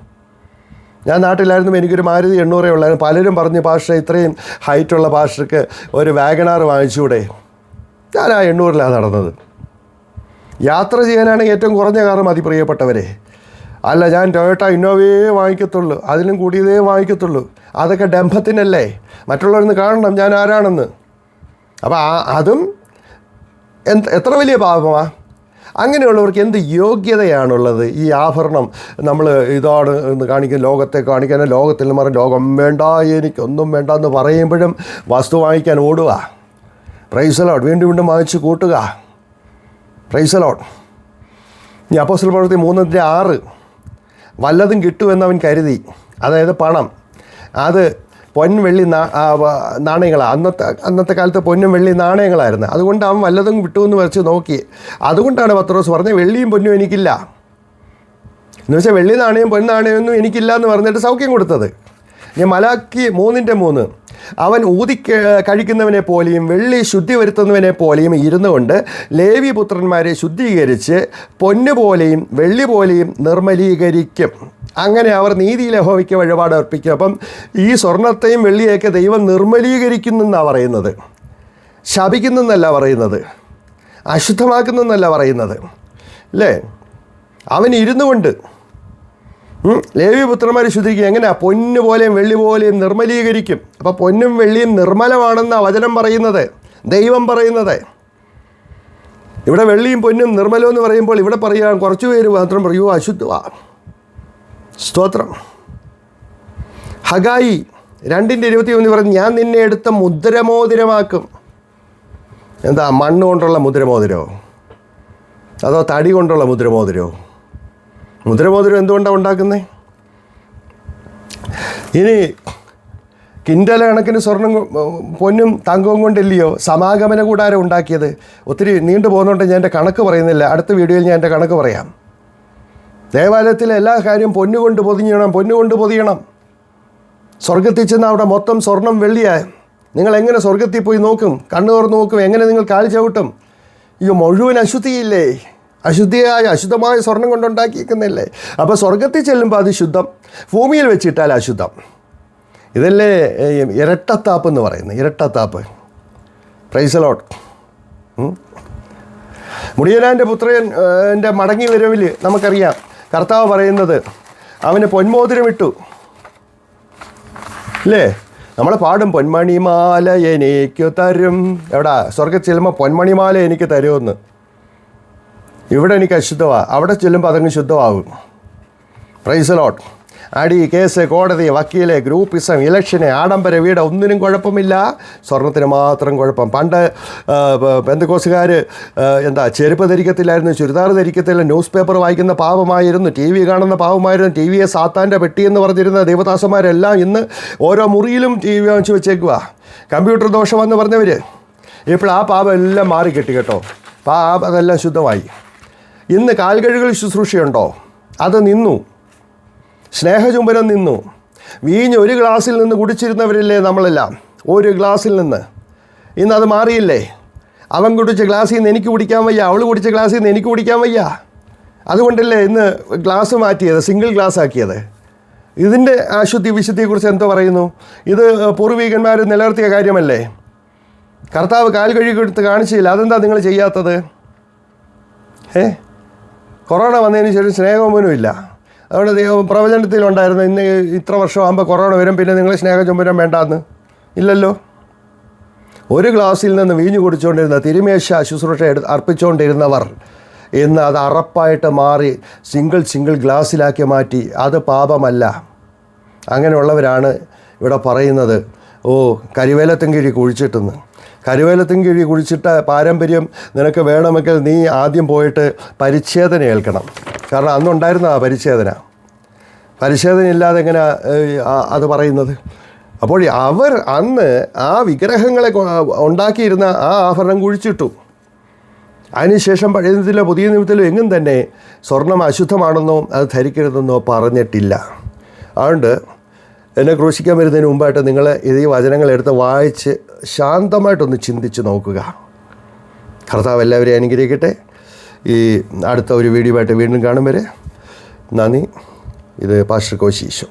ഞാൻ നാട്ടിലായിരുന്നുമ്പോൾ എനിക്കൊരു മാരുതി 800 ഉള്ളായിരുന്നു. പലരും പറഞ്ഞു പാസ്റ്റർ ഇത്രയും ഹൈറ്റുള്ള പാസ്റ്റർക്ക് ഒരു വാഗണാർ വാങ്ങിച്ചുകൂടെ? ഞാൻ ആ 800-ലാണ് നടന്നത്. യാത്ര ചെയ്യാനാണെങ്കിൽ ഏറ്റവും കുറഞ്ഞ കാറ് മതി പ്രിയപ്പെട്ടവരെ. അല്ല, ഞാൻ ടൊയോട്ട ഇന്നോവയെ വാങ്ങിക്കത്തുള്ളൂ, അതിലും കൂടിയതേ വാങ്ങിക്കത്തുള്ളൂ. അതൊക്കെ ഡംഭത്തിനല്ലേ? മറ്റുള്ളവരൊന്ന് കാണണം ഞാൻ ആരാണെന്ന്. അപ്പോൾ അതും എത്ര വലിയ പാപമാണ്. അങ്ങനെയുള്ളവർക്ക് എന്ത് യോഗ്യതയാണുള്ളത്? ഈ ആഭരണം നമ്മൾ ഇതാണ് എന്ന് കാണിക്കാൻ, ലോകത്തെ കാണിക്കാൻ, ലോകത്തിൽ നിന്ന് ലോകം വേണ്ട, എനിക്കൊന്നും വേണ്ട എന്ന് പറയുമ്പോഴും വസ്തു വാങ്ങിക്കാൻ ഓടുക. Price the Lord. വീണ്ടും വീണ്ടും വാങ്ങിച്ച് കൂട്ടുക. Price the Lord. ഈ അപ്പോസ്തല പ്രവൃത്തി 3:6 വല്ലതും കിട്ടുമെന്ന് അവൻ കരുതി. അതായത് പണം, അത് പൊൻവെള്ളി നാണയങ്ങളാണ്. അന്നത്തെ കാലത്ത് പൊന്നും വെള്ളി നാണയങ്ങളായിരുന്നു. അതുകൊണ്ട് അവൻ വല്ലതും കിട്ടുമെന്ന് വെച്ച് നോക്കി. അതുകൊണ്ടാണ് പത്രോസ് പറഞ്ഞത് വെള്ളിയും പൊന്നും എനിക്കില്ല എന്ന് വെച്ചാൽ വെള്ളി നാണയം പൊന്നാണയമൊന്നും എനിക്കില്ല എന്ന് പറഞ്ഞിട്ട് സൗഖ്യം കൊടുത്തത്. ഞാൻ മലാക്കി 3:3 അവൻ കഴിക്കുന്നവനെ പോലെയും വെള്ളി ശുദ്ധി വരുത്തുന്നവനെ പോലെയും ഇരുന്നു കൊണ്ട് ലേവി പുത്രന്മാരെ ശുദ്ധീകരിച്ച് പൊന്നുപോലെയും വെള്ളി പോലെയും നിർമ്മലീകരിക്കും. അങ്ങനെ അവർ നീതിയിൽ യഹോവയ്ക്ക് വഴിപാട് അർപ്പിക്കും. അപ്പം ഈ സ്വർണത്തെയും വെള്ളിയൊക്കെ ദൈവം നിർമ്മലീകരിക്കുന്നെന്നാണ് പറയുന്നത്. ശപിക്കുന്നെന്നല്ല പറയുന്നത്, അശുദ്ധമാക്കുന്നെന്നല്ല പറയുന്നത്, അല്ലേ? അവൻ ഇരുന്നു കൊണ്ട് ലേവി പുത്രന്മാർ ശുദ്ധിക്കും. എങ്ങനെയാണ്? പൊന്നു പോലെയും വെള്ളി പോലെയും നിർമ്മലീകരിക്കും. അപ്പോൾ പൊന്നും വെള്ളിയും നിർമ്മലമാണെന്നാണ് വചനം പറയുന്നത്, ദൈവം പറയുന്നത്. ഇവിടെ വെള്ളിയും പൊന്നും നിർമ്മലമെന്ന് പറയുമ്പോൾ ഇവിടെ പറയാൻ കുറച്ച് പേര് മാത്രം പറയൂ അശുദ്ധമാ. സ്തോത്രം. ഹഗായി 2:21 പറഞ്ഞു, ഞാൻ നിന്നെ എടുത്ത മുദ്രമോതിരമാക്കും. എന്താ? മണ്ണ് കൊണ്ടുള്ള മുദ്രമോതിരോ അതോ തടി കൊണ്ടുള്ള മുദ്രമോതിരോ? മുദ്രമോതിരം എന്തുകൊണ്ടാണ് ഉണ്ടാക്കുന്നത്? ഇനി കിൻഡല കണക്കിന് സ്വർണം പൊന്നും തങ്കവും കൊണ്ടില്ലയോ സമാഗമന കൂടാരം ഉണ്ടാക്കിയത്? ഒത്തിരി നീണ്ടു പോകുന്നതുകൊണ്ട് ഞാൻ എൻ്റെ കണക്ക് പറയുന്നില്ല. അടുത്ത വീഡിയോയിൽ ഞാൻ എൻ്റെ കണക്ക് പറയാം. ദേവാലയത്തിലെ എല്ലാ കാര്യവും പൊന്നുകൊണ്ട് പൊതിയണം. സ്വർഗത്തിൽ ചെന്ന് അവിടെ മൊത്തം സ്വർണം വെള്ളിയായി. നിങ്ങൾ എങ്ങനെ സ്വർഗത്തിൽ പോയി നോക്കും? കണ്ണു തുറന്ന് നോക്കും? എങ്ങനെ നിങ്ങൾ കാല് ചവിട്ടും? ഈ മുഴുവൻ അശുദ്ധിയില്ലേ? അശുദ്ധമായ സ്വർണം കൊണ്ടുണ്ടാക്കിയിരിക്കുന്നില്ലേ? അപ്പോൾ സ്വർഗത്തിൽ ചെല്ലുമ്പോൾ അത് ശുദ്ധം, ഭൂമിയിൽ വെച്ചിട്ടാൽ അശുദ്ധം. ഇതല്ലേ ഇരട്ടത്താപ്പ് എന്ന് പറയുന്നത്, ഇരട്ടത്താപ്പ്. Praise the Lord. മുടിയനാൻ്റെ പുത്രൻ്റെ മടങ്ങി വരവിൽ നമുക്കറിയാം കർത്താവ് പറയുന്നത് അവന് പൊന്മോതിരം ഇട്ടു, അല്ലേ? നമ്മൾ പാടും പൊന്മണിമാല എനിക്ക് തരും. എവിടാ സ്വർഗ്ഗത്തിൽ ചെല്ലുമ്പോൾ പൊന്മണിമാല എനിക്ക് തരുമെന്ന്. ഇവിടെ എനിക്ക് അശുദ്ധമാണ്, അവിടെ ചെല്ലുമ്പോൾ അതങ്ങ് ശുദ്ധമാകും. Praise the Lord. അടി, കേസ്, കോടതി, വക്കീല്, ഗ്രൂപ്പിസം, ഇലക്ഷന്, ആഡംബര വീട് ഒന്നിനും കുഴപ്പമില്ല, സ്വർണത്തിന് മാത്രം കുഴപ്പം. പണ്ട് പെന്തക്കോസുകാർ ചെരുപ്പ് ധരിക്കത്തില്ലായിരുന്നു, ചുരിദാർ ധരിക്കത്തില്ല, ന്യൂസ് പേപ്പർ വായിക്കുന്ന പാവമായിരുന്നു, ടി വി കാണുന്ന പാവമായിരുന്നു, ടി വിയെ സാത്താൻ്റെ പെട്ടിയെന്ന് പറഞ്ഞിരുന്ന ദേവദാസന്മാരെല്ലാം ഇന്ന് ഓരോ മുറിയിലും ടി വി വാങ്ങിച്ച് വെച്ചേക്കുക. കമ്പ്യൂട്ടർ ദോഷമെന്ന് പറഞ്ഞവർ ഇപ്പോൾ ആ പാപം എല്ലാം മാറിക്കെട്ടി കേട്ടോ. അതെല്ലാം ശുദ്ധമായി. ഇന്ന് കാൽകഴുകൽ ശുശ്രൂഷയുണ്ടോ? അത് നിന്നു. സ്നേഹചുംബനം നിന്നു. വീഞ്ഞ് ഒരു ഗ്ലാസ്സിൽ നിന്ന് കുടിച്ചിരുന്നവരില്ലേ നമ്മളെല്ലാം, ഒരു ഗ്ലാസ്സിൽ നിന്ന്. ഇന്നത് മാറിയില്ലേ? അവൻ കുടിച്ച ഗ്ലാസ്സിൽ നിന്ന് എനിക്ക് കുടിക്കാൻ വയ്യ, അവൾ കുടിച്ച ഗ്ലാസ്സിൽ നിന്ന് എനിക്ക് കുടിക്കാൻ വയ്യ. അതുകൊണ്ടല്ലേ ഇന്ന് ഗ്ലാസ് മാറ്റിയത്, സിംഗിൾ ഗ്ലാസ് ആക്കിയത്. ഇതിൻ്റെ അശുദ്ധി വിശുദ്ധിയെക്കുറിച്ച് എന്തോ പറയുന്നു? ഇത് പൂർവികന്മാർ നിലനിർത്തിയ കാര്യമല്ലേ? കർത്താവ് കാൽ കഴുകിയെടുത്ത് കാണിച്ചില്ല. അതെന്താ നിങ്ങൾ ചെയ്യാത്തത്? കൊറോണ വന്നതിന് ശേഷം സ്നേഹമൊന്നും ഇല്ല. അതുകൊണ്ട് പ്രവചനത്തിലുണ്ടായിരുന്നു ഇന്ന് ഇത്ര വർഷമാകുമ്പോൾ കൊറോണ വരും, പിന്നെ നിങ്ങൾ സ്നേഹചുംബനം വേണ്ടാന്ന്. ഇല്ലല്ലോ. ഒരു ഗ്ലാസ്സിൽ നിന്ന് വീഞ്ഞു കുടിച്ചുകൊണ്ടിരുന്ന തിരുമേശ ശുശ്രൂഷ അർപ്പിച്ചുകൊണ്ടിരുന്നവർ ഇന്ന് അത് അറപ്പായിട്ട് മാറി സിംഗിൾ ഗ്ലാസ്സിലാക്കി മാറ്റി. അത് പാപമല്ല. അങ്ങനെയുള്ളവരാണ് ഇവിടെ പറയുന്നത്, കരിവേലത്തും കിഴി കുഴിച്ചിട്ടെന്ന്. കരിവേലത്തും കിഴി കുഴിച്ചിട്ട പാരമ്പര്യം നിനക്ക് വേണമെങ്കിൽ നീ ആദ്യം പോയിട്ട് പരിച്ഛേദന ഏൽക്കണം. കാരണം അന്നുണ്ടായിരുന്ന പരിച്ഛേദന ഇല്ലാതെ എങ്ങനെ അത് പറയുന്നത്? അപ്പോൾ അവർ അന്ന് ആ വിഗ്രഹങ്ങളെ ഉണ്ടാക്കിയിരുന്ന ആ ആഭരണം കുഴിച്ചിട്ടു. അതിനുശേഷം പഴയ നിയമത്തിലോ പുതിയ നിയമത്തിലോ എങ്ങും തന്നെ സ്വർണം അശുദ്ധമാണെന്നോ അത് ധരിക്കരുതെന്നോ പറഞ്ഞിട്ടില്ല. അതുകൊണ്ട് എന്നെ ക്രൂശിക്കാൻ വരുന്നതിന് മുമ്പായിട്ട് നിങ്ങൾ ഈ വചനങ്ങളെടുത്ത് വായിച്ച് ശാന്തമായിട്ടൊന്ന് ചിന്തിച്ച് നോക്കുക. കർത്താവ് എല്ലാവരെയും അനുഗ്രഹിക്കട്ടെ. ഈ അടുത്ത ഒരു വീഡിയോ ആയിട്ട് വീണ്ടും കാണും വരെ നന്ദി. ഇത് പാസ്റ്റർ കോശി ഈശോ.